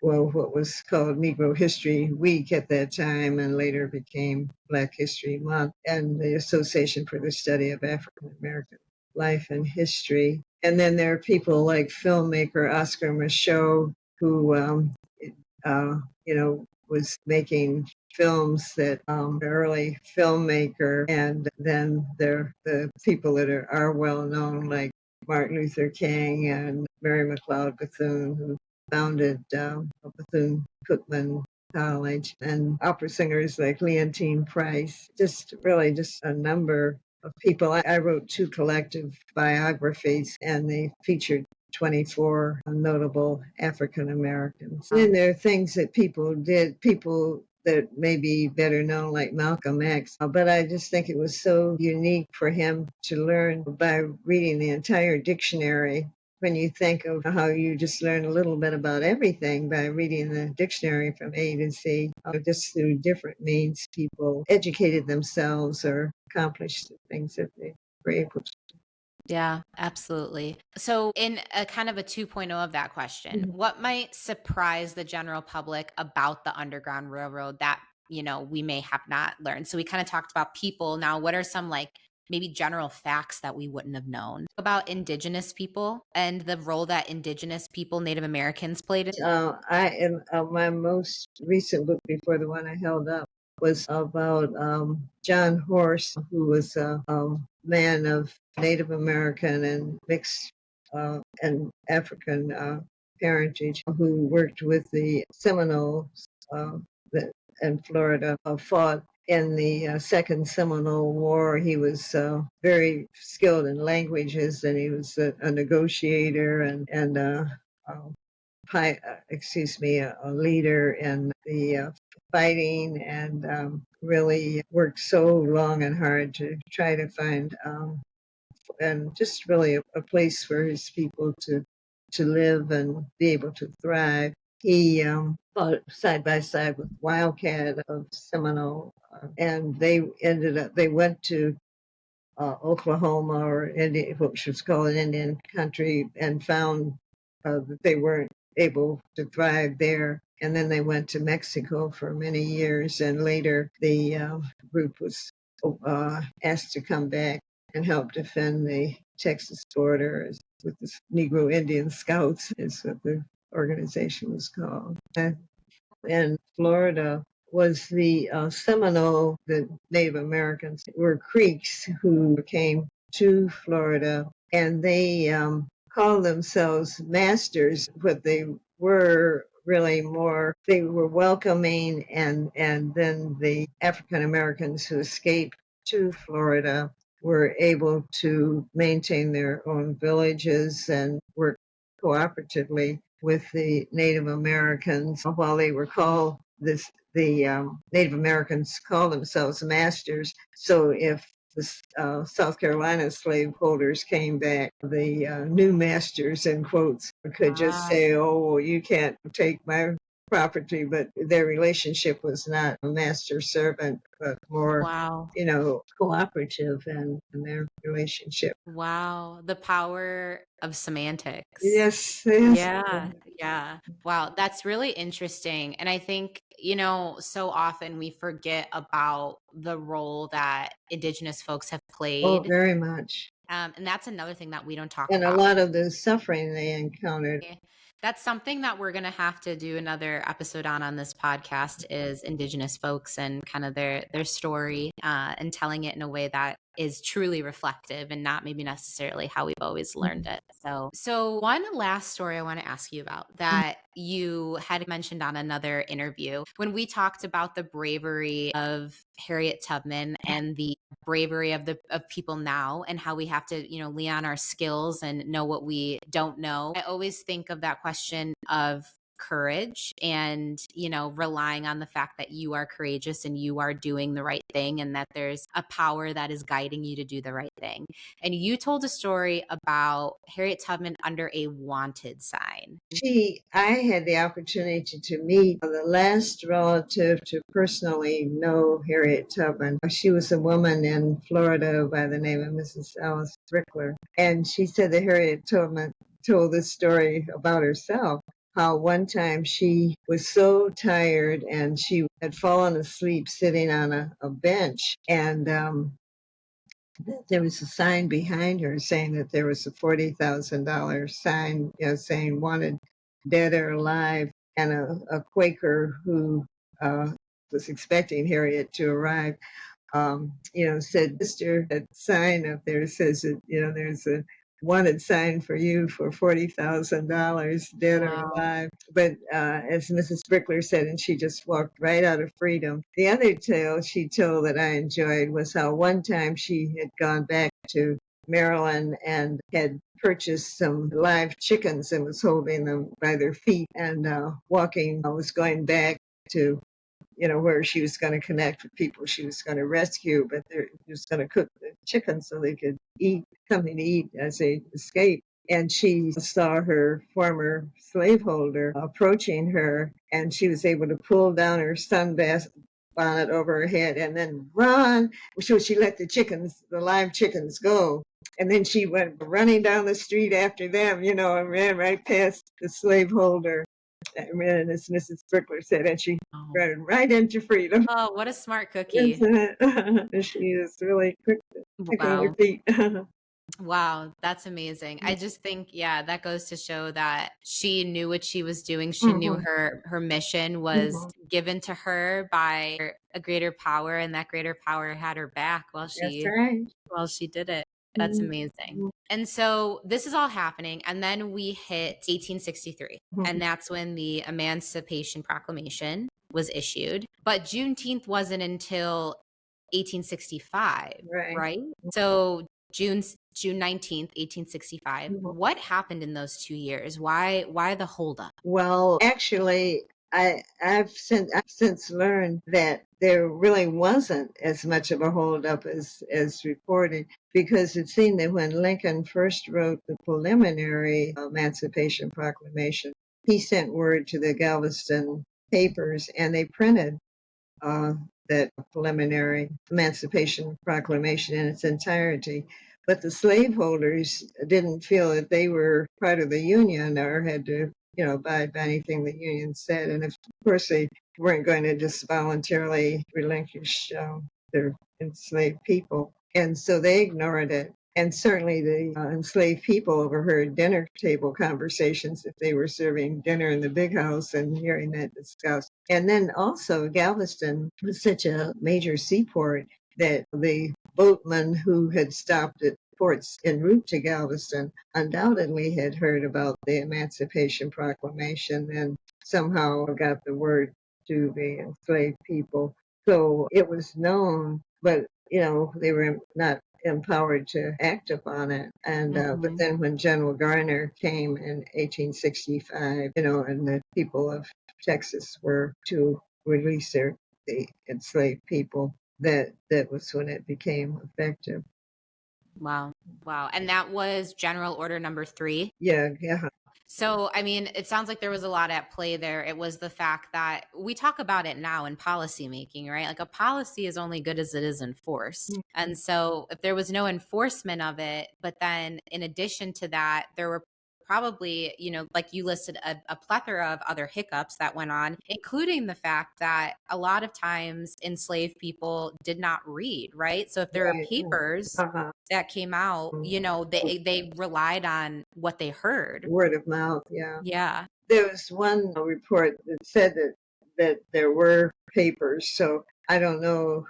what was called Negro History Week at that time, and later became Black History Month, and the Association for the Study of African American Life and History. And then there are people like filmmaker Oscar Micheaux, who, was making films that early filmmaker. And then there the people that are well known, like Martin Luther King and Mary McLeod Bethune, who founded Bethune Cookman College, and opera singers like Leontine Price. Just really just a number of people. I wrote 2 collective biographies, and they featured 24 notable African Americans. And there are things that people that may be better known, like Malcolm X. But I just think it was so unique for him to learn by reading the entire dictionary. When you think of how you just learn a little bit about everything by reading the dictionary from A to Z, just through different means, people educated themselves or accomplished the things that they were able to. Yeah, absolutely. So in a kind of a 2.0 of that question, what might surprise the general public about the Underground Railroad that, we may have not learned? So we kind of talked about people. Now, what are some like maybe general facts that we wouldn't have known about Indigenous people and the role that Indigenous people, Native Americans played in? My most recent book before the one I held up was about John Horse, who was a man of Native American and mixed and African parentage, who worked with the Seminoles that in Florida, fought in the Second Seminole War. He was very skilled in languages, and he was a negotiator and a leader in the fighting, and really worked so long and hard to try to find and just really a place for his people to live and be able to thrive. He fought side by side with Wildcat of Seminole, and they went to Oklahoma, or Indian, which was called an Indian country, and found that they weren't able to thrive there. And then they went to Mexico for many years, and later the group was asked to come back and help defend the Texas border with the Negro Indian Scouts, is what the organization was called. In Florida was the Seminole, the Native Americans were Creeks who came to Florida, and they called themselves masters, but they were really more, they were welcoming, and then the African Americans who escaped to Florida were able to maintain their own villages and work cooperatively with the Native Americans. While they were called this, the Native Americans call themselves masters. So if the South Carolina slaveholders came back, the new masters, in quotes, could just say, "Oh, well, you can't take my property, but their relationship was not a master-servant, but more, Wow. cooperative in their relationship. Wow. The power of semantics. Yes, yes. Yeah. Yeah. Wow. That's really interesting. And I think, so often we forget about the role that Indigenous folks have Oh, played. very much. And that's another thing that we don't talk And a about. lot of the suffering they encountered. Yeah. That's something that we're going to have to do another episode on this podcast is Indigenous folks and kind of their story and telling it in a way that is truly reflective and not maybe necessarily how we've always learned it. So one last story I want to ask you about that you had mentioned on another interview when we talked about the bravery of Harriet Tubman and the bravery of people now and how we have to lean on our skills and know what we don't know. I always think of that question of courage and relying on the fact that you are courageous and you are doing the right thing and that there's a power that is guiding you to do the right thing. And you told a story about Harriet Tubman under a wanted sign. I had the opportunity to meet the last relative to personally know Harriet Tubman. She was a woman in Florida by the name of Mrs. Alice Brickler. And she said that Harriet Tubman told this story about herself. How one time she was so tired and she had fallen asleep sitting on a bench. And there was a sign behind her saying that there was a $40,000 sign, saying wanted dead or alive, and a Quaker who was expecting Harriet to arrive, said, Mister, that sign up there says that, there's a wanted sign for you for $40,000, dead or Wow. alive. But as Mrs. Brickler said, and she just walked right out of freedom. The other tale she told that I enjoyed was how one time she had gone back to Maryland and had purchased some live chickens and was holding them by their feet and was going back to where she was going to connect with people she was going to rescue, but she was going to cook the chickens so they could eat something to eat as they escaped. And she saw her former slaveholder approaching her, and she was able to pull down her bonnet over her head and then run. So she let the live chickens go. And then she went running down the street after them, and ran right past the slaveholder. And as Mrs. Brickler said, and she ran right into freedom. Oh, what a smart cookie. Isn't it? She is really quick on her Wow. feet. Wow, that's amazing. I just think, yeah, that goes to show that she knew what she was doing. She knew her mission was given to her by a greater power, and that greater power had her back That's right. while she did it. That's amazing. And so this is all happening, and then we hit 1863, and that's when the Emancipation Proclamation was issued. But Juneteenth wasn't until 1865, right? So June 19th, 1865. What happened in those 2 years? Why the holdup? Well, actually, I've since learned that there really wasn't as much of a holdup as reported, because it seemed that when Lincoln first wrote the preliminary Emancipation Proclamation, he sent word to the Galveston papers, and they printed that preliminary Emancipation Proclamation in its entirety. But the slaveholders didn't feel that they were part of the Union or had to, abide by anything the Union said. And of course, they weren't going to just voluntarily relinquish their enslaved people. And so they ignored it. And certainly the enslaved people overheard dinner table conversations if they were serving dinner in the big house and hearing that discussed. And then also Galveston was such a major seaport that the boatmen who had stopped at ports en route to Galveston undoubtedly had heard about the Emancipation Proclamation and somehow got the word to the enslaved people. So it was known, but they were not empowered to act upon it. And but then when General Garner came in 1865, and the people of Texas were to release the enslaved people, that was when it became effective. Wow. And that was General Order number 3. Yeah. So, I mean, it sounds like there was a lot at play there. It was the fact that we talk about it now in policy making, right? Like a policy is only good as it is enforced. And so, if there was no enforcement of it, but then in addition to that, there were probably, like you listed a plethora of other hiccups that went on, including the fact that a lot of times enslaved people did not read, right? So, if there were Right. papers Uh-huh. that came out, they relied on what they heard. Word of mouth, yeah. Yeah. There was one report that said that there were papers, so I don't know,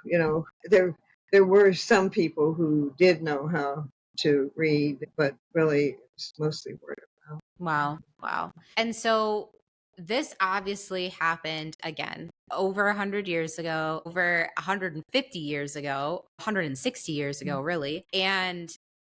there were some people who did know how to read, but really it's mostly word of mouth. Wow. Wow. And so this obviously happened again over 100 years ago, over 150 years ago, 160 years ago, really. And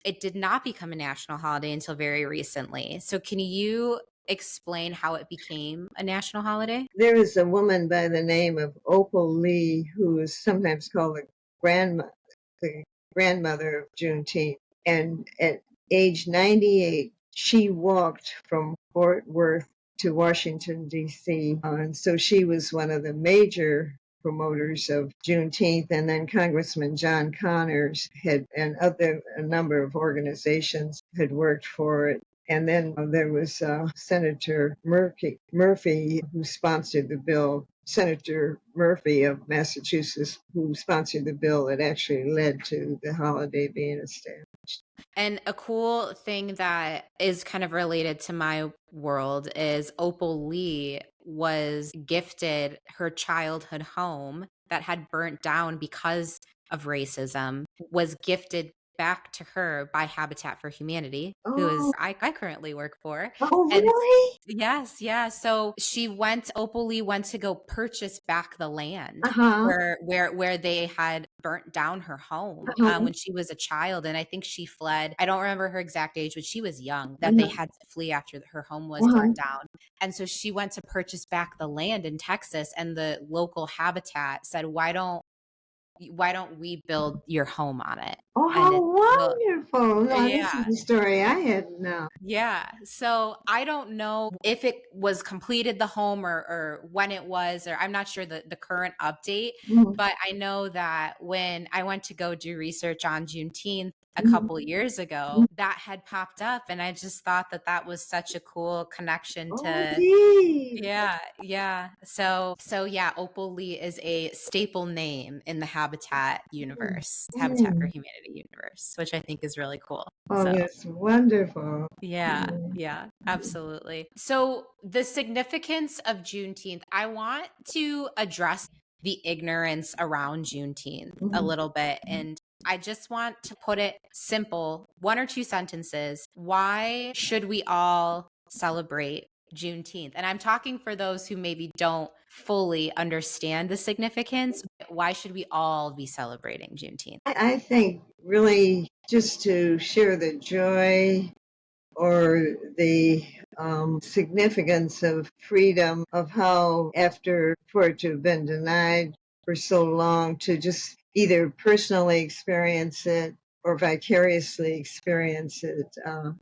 it did not become a national holiday until very recently. So can you explain how it became a national holiday? There is a woman by the name of Opal Lee who is sometimes called the grandmother of Juneteenth. And at age 98, she walked from Fort Worth to Washington, D.C. And so she was one of the major promoters of Juneteenth. And then Congressman John Connors and a number of organizations had worked for it. And then there was Senator Murphy, who sponsored the bill. Senator Murphy of Massachusetts, who sponsored the bill that actually led to the holiday being established. And a cool thing that is kind of related to my world is Opal Lee was gifted her childhood home that had burnt down because of racism, was gifted back to her by Habitat for Humanity, who is Oh, I currently work for. oh, And really? yes, yeah. So Opal Lee went to go purchase back the land Uh-huh. where they had burnt down her home Uh-huh. when she was a child. And I think she fled. I don't remember her exact age, but she was young, that they Uh-huh. had to flee after her home was Uh-huh. burnt down. And so she went to purchase back the land in Texas, and the local Habitat said, why don't we build your home on it? Oh, And how it's still, wonderful. Now, this yeah. is a story I hadn't known. Yeah. So I don't know if it was completed, the home, or when it was, or I'm not sure the current update, Mhm. but I know that when I went to go do research on Juneteenth a Mhm. couple years ago, Mhm. that had popped up. And I just thought that was such a cool connection Oh, to, gee. yeah, yeah. So yeah, Opal Lee is a staple name in the Habitat for Mm. Humanity universe, which I think is really cool. Oh, So that's wonderful. yeah, Mm. yeah, absolutely. So, the significance of Juneteenth, I want to address the ignorance around Juneteenth a Mhm. little bit. And I just want to put it simple, one or two sentences. Why should we all celebrate Juneteenth? And I'm talking for those who maybe don't fully understand the significance. Why should we all be celebrating Juneteenth? I think really just to share the joy or the significance of freedom, of how after for it to have been denied for so long, to just either personally experience it or vicariously experience it.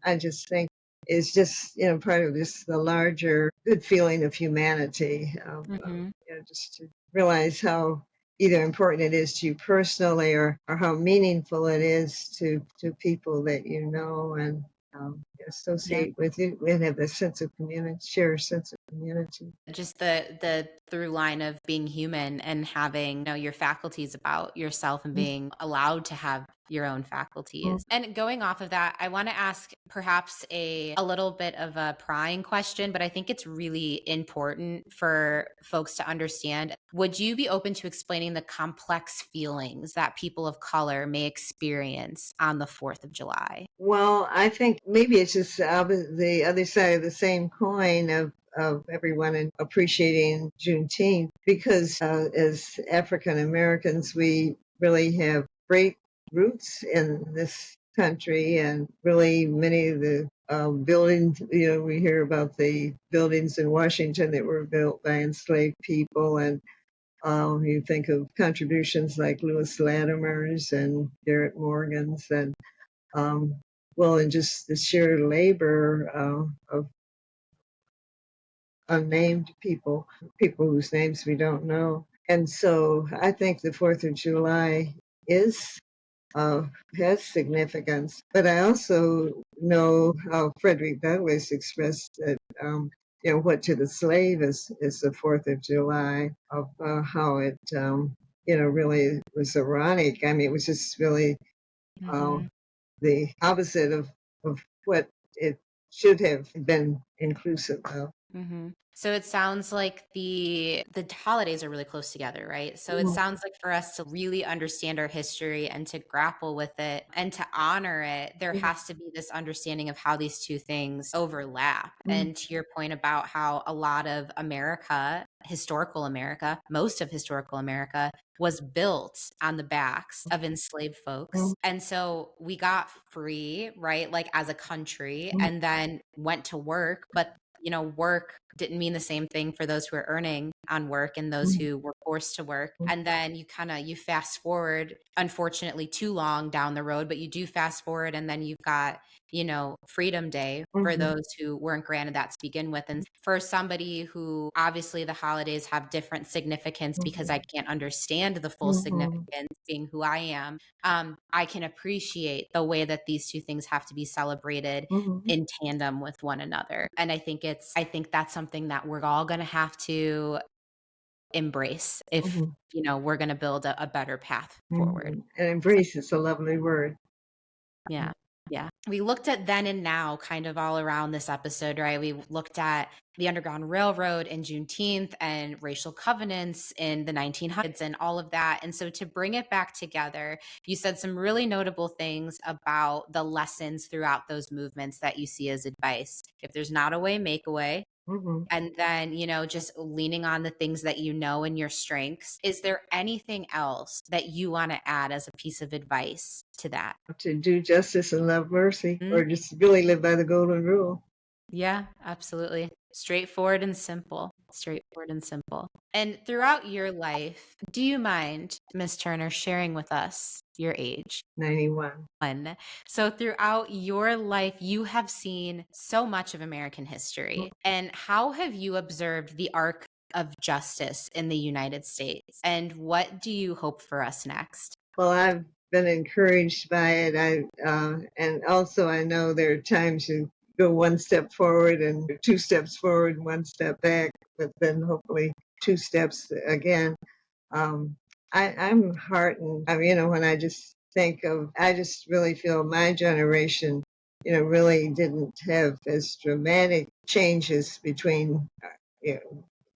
I just think is just part of just the larger good feeling of humanity. Hmm. Just to realize how either important it is to you personally, or how meaningful it is to people that you know and Yeah. associate with you and have a sense of community, share a sense of community. Just the through line of being human and having your faculties about yourself, and being allowed to have your own Mhm. faculties. And going off of that, I want to ask perhaps a little bit of a prying question, but I think it's really important for folks to understand. Would you be open to explaining the complex feelings that people of color may experience on the 4th of July? Well, I think maybe it's just the other side of the same coin of everyone and appreciating Juneteenth because as African Americans, we really have great roots in this country, and really many of the buildings, we hear about the buildings in Washington that were built by enslaved people, and you think of contributions like Lewis Latimer's and Garrett Morgan's, and um, well, and just the sheer labor of unnamed people, people whose names we don't know. And so I think the 4th of July is has significance. But I also know how Frederick Douglass expressed that, what to the slave is the 4th of July, of how it, really was ironic. I mean, it was just really uh, Mhm. the opposite of what it should have been inclusive of. So it sounds like the holidays are really close together, right? So it sounds like for us to really understand our history and to grapple with it and to honor it, there Mhm, has to be this understanding of how these two things overlap. mhm, And to your point about how a lot of America, most of historical America was built on the backs of enslaved folks. mhm, And so we got free, right? Like as a country, mhm, and then went to work, but work didn't mean the same thing for those who were earning on work and those mhm, who were forced to work. mhm, And then you fast forward, unfortunately, too long down the road, but you do fast forward and then you've got, Freedom Day for mhm, those who weren't granted that to begin with. And for somebody who obviously the holidays have different significance because I can't understand the full mhm, significance being who I am, I can appreciate the way that these two things have to be celebrated mhm, in tandem with one another. And I think that's something that we're all going to have to embrace if, mhm, we're going to build a better path forward. mhm. And embrace is a lovely word. Yeah. Yeah. We looked at then and now kind of all around this episode, right? We looked at the Underground Railroad and Juneteenth and racial covenants in the 1900s and all of that. And so to bring it back together, you said some really notable things about the lessons throughout those movements that you see as advice. If there's not a way, make a way. Mhm. And then, just leaning on the things that you know and your strengths. Is there anything else that you want to add as a piece of advice to that? To do justice and love mercy, Mm, or just really live by the golden rule. yeah, absolutely. Straightforward and simple. Straightforward and simple. And throughout your life, do you mind, Miss Turner, sharing with us your age? 91. One. So throughout your life, you have seen so much of American history. And how have you observed the arc of justice in the United States? And what do you hope for us next? Well, I've been encouraged by it. And also I know there are times you go one step forward and two steps forward, one step back, but then hopefully two steps again. Um, I'm heartened. I mean, when I just think of, I just really feel my generation, really didn't have as dramatic changes between,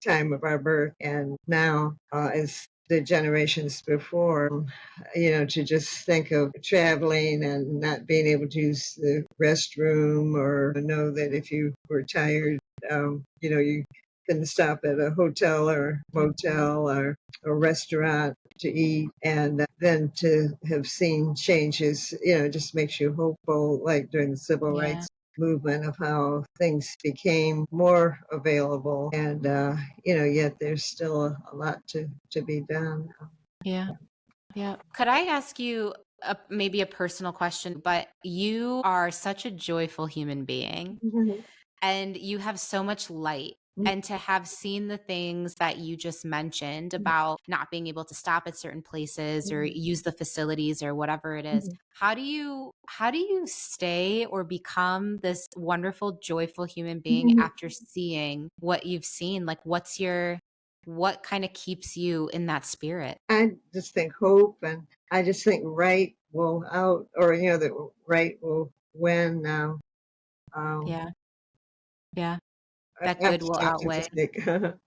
time of our birth and now as the generations before. To just think of traveling and not being able to use the restroom, or know that if you were tired, you can stop at a hotel or motel or a restaurant to eat. And then to have seen changes, just makes you hopeful, like during the civil Yeah. rights movement, of how things became more available. And, yet there's still a lot to be done. Yeah. Yeah. Could I ask you maybe a personal question? But you are such a joyful human being. And you have so much light. And to have seen the things that you just mentioned about not being able to stop at certain places or use the facilities or whatever it is, how do you stay or become this wonderful, joyful human being after seeing what you've seen? Like what kind of keeps you in that spirit? I just think hope, and I just think right will out, or, that right will win now. Um, Yeah. Yeah. That I'm good will just outweigh. optimistic.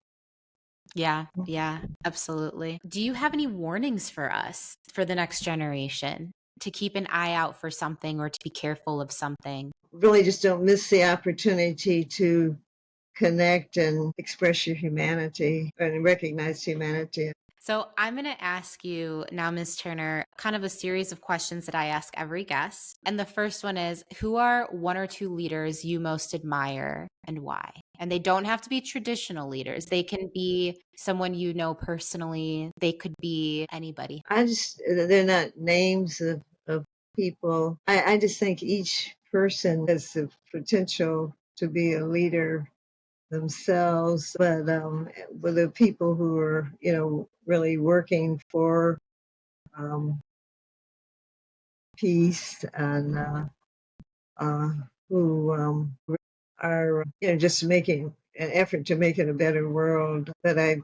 Yeah, yeah, absolutely. Do you have any warnings for us for the next generation to keep an eye out for something or to be careful of something? Really just don't miss the opportunity to connect and express your humanity and recognize humanity. So, I'm going to ask you now, Ms. Turner, kind of a series of questions that I ask every guest. And the first one is, who are one or two leaders you most admire and why? And they don't have to be traditional leaders. They can be someone you know personally. They could be anybody. They're not names of people. I just think each person has the potential to be a leader themselves, but with the people who are, really working for um, peace and who are, just making an effort to make it a better world. But I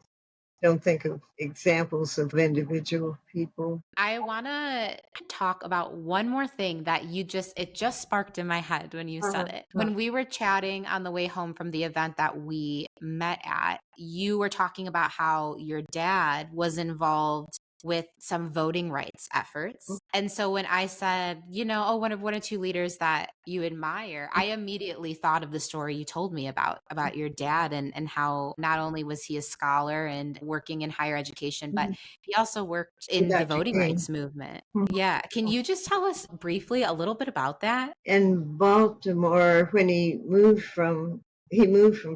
don't think of examples of individual people. I want to talk about one more thing that it just sparked in my head when you said it. When we were chatting on the way home from the event that we met at, you were talking about how your dad was involved with some voting rights efforts. And so when I said, oh, one or two leaders that you admire, I immediately thought of the story you told me about your dad and how not only was he a scholar and working in higher education, but he also worked in the Dr. voting King. rights movement. Yeah. Can you just tell us briefly a little bit about that? In Baltimore, when he moved from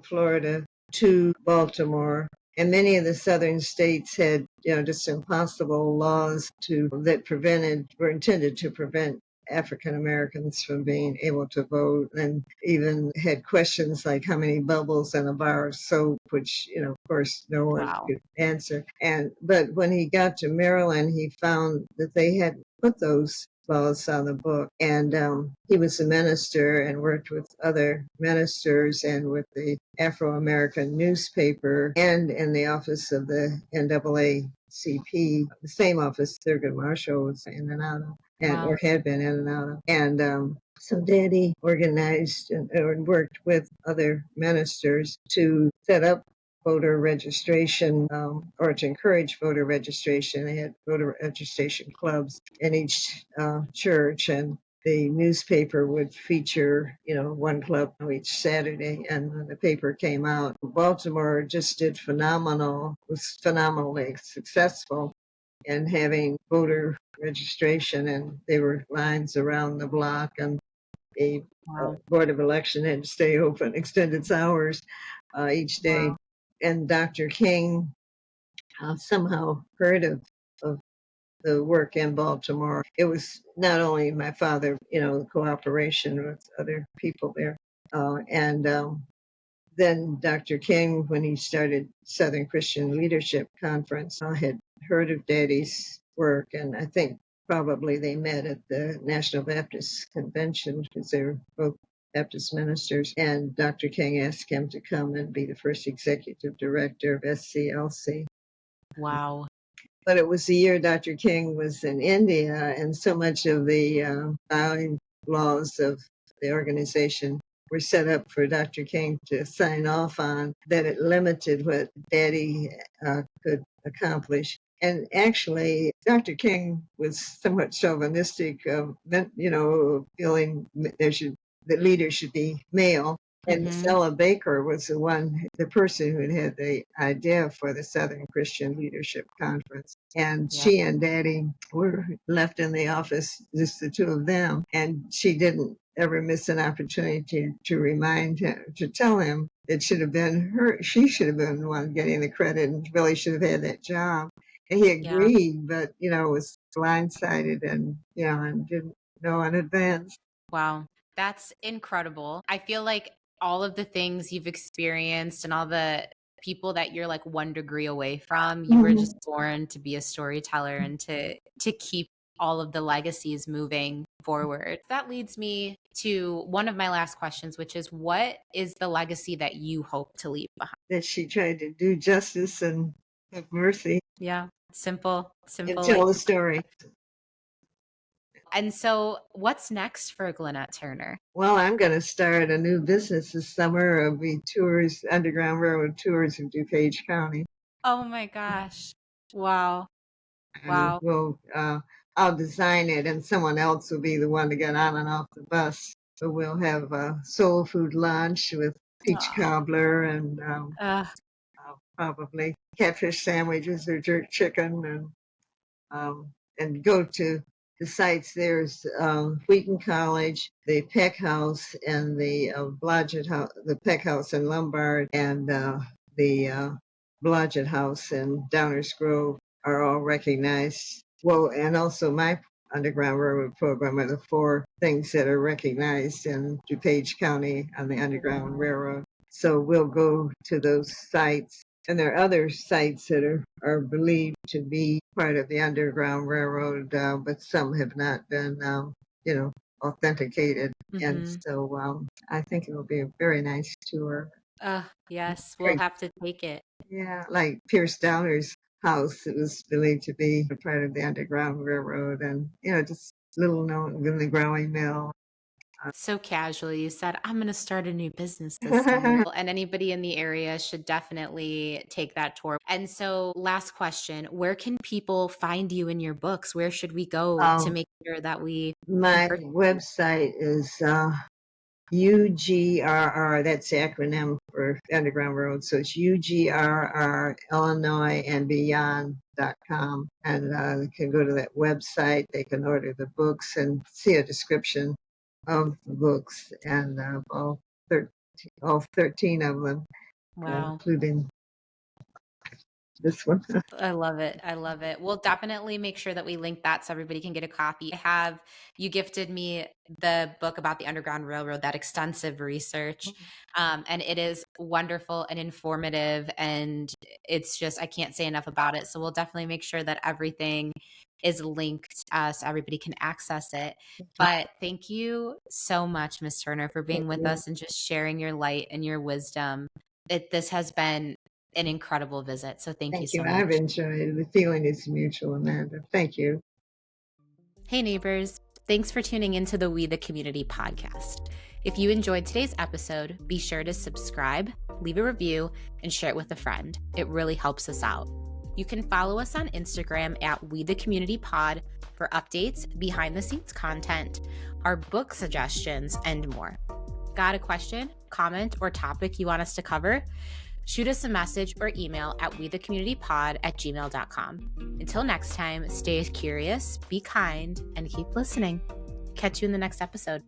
Florida to Baltimore, and many of the southern states had, just impossible laws were intended to prevent African Americans from being able to vote, and even had questions like how many bubbles in a bar of soap, which, of course, no one Wow. could answer. But when he got to Maryland, he found that they had put those laws on the book. And he was a minister and worked with other ministers and with the Afro American newspaper and in the office of the NAACP, the same office Thurgood Marshall was in and out of, or had been in and out of. And so Daddy organized and worked with other ministers to set up voter registration or to encourage voter registration. They had voter registration clubs in each church, and the newspaper would feature, one club each Saturday, and when the paper came out, Baltimore just did was phenomenally successful in having voter registration, and there were lines around the block, and the Board of Election had to stay open, extend its hours each day. Wow. And Dr. King somehow heard of the work in Baltimore. It was not only my father, cooperation with other people there. And then Dr. King, when he started Southern Christian Leadership Conference, I had heard of Daddy's work, and I think probably they met at the National Baptist Convention because they were both Baptist ministers. And Dr. King asked him to come and be the first executive director of SCLC. Wow. But it was the year Dr. King was in India, and so much of the laws of the organization were set up for Dr. King to sign off on that it limited what Daddy could accomplish. And actually, Dr. King was somewhat chauvinistic, feeling that leaders should be male. And Stella Baker was the person who had the idea for the Southern Christian Leadership Conference. And she and Daddy were left in the office, just the two of them. And she didn't ever miss an opportunity to remind him, to tell him it should have been her. She should have been the one getting the credit and really should have had that job. And he agreed, but, was blindsided and didn't know in advance. Wow. That's incredible. I feel like all of the things you've experienced and all the people that you're like 1 degree away from, you were just born to be a storyteller and to keep all of the legacies moving forward. That leads me to one of my last questions, which is, what is the legacy that you hope to leave behind? That she tried to do justice and have mercy. Yeah. Simple, And like tell a story. And so what's next for Glennette Turner? Well, I'm going to start a new business this summer. It'll be tours, Underground Railroad tours of DuPage County. Oh my gosh. Wow. And I'll design it, and someone else will be the one to get on and off the bus. So we'll have a soul food lunch with peach cobbler and probably catfish sandwiches or jerk chicken, and go to the sites. There's Wheaton College, the Peck House, and the Blodgett House, the Peck House in Lombard, and the Blodgett House in Downers Grove are all recognized. Well, and also my Underground Railroad program are the 4 things that are recognized in DuPage County on the Underground Railroad. So we'll go to those sites. And there are other sites that are believed to be part of the Underground Railroad, but some have not been, authenticated. And Mm-hmm. so I think it will be a very nice tour. Yes, we'll Great. have to take it. Yeah, like Pierce Downer's house, it was believed to be a part of the Underground Railroad, and just little known in the growing mill. So casually, you said, I'm going to start a new business this summer. And anybody in the area should definitely take that tour. And so, last question, where can people find you in your books? Where should we go to Um, make sure that we can my purchase? website is UGRR. That's the acronym for Underground Road. So it's UGRR Illinois and Beyond.com. And they can go to that website. They can order the books and see a description of the books and all 13 of them, Wow. including this one. I love it. I love it. We'll definitely make sure that we link that so everybody can get a copy. You gifted me the book about the Underground Railroad, that extensive research. And it is wonderful and informative. And it's just, I can't say enough about it. So we'll definitely make sure that everything is linked so everybody can access it. But thank you so much, Miss Turner, for being with us and just sharing your light and your wisdom. This has been an incredible visit. So thank you Thank you. so I've much. enjoyed it. The feeling is mutual, Amanda. Thank you. Hey, neighbors. Thanks for tuning into the We the Community podcast. If you enjoyed today's episode, be sure to subscribe, leave a review, and share it with a friend. It really helps us out. You can follow us on Instagram at We the Community Pod for updates, behind the scenes content, our book suggestions, and more. Got a question, comment, or topic you want us to cover? Shoot us a message or email at wethecommunitypod@gmail.com. Until next time, stay curious, be kind, and keep listening. Catch you in the next episode.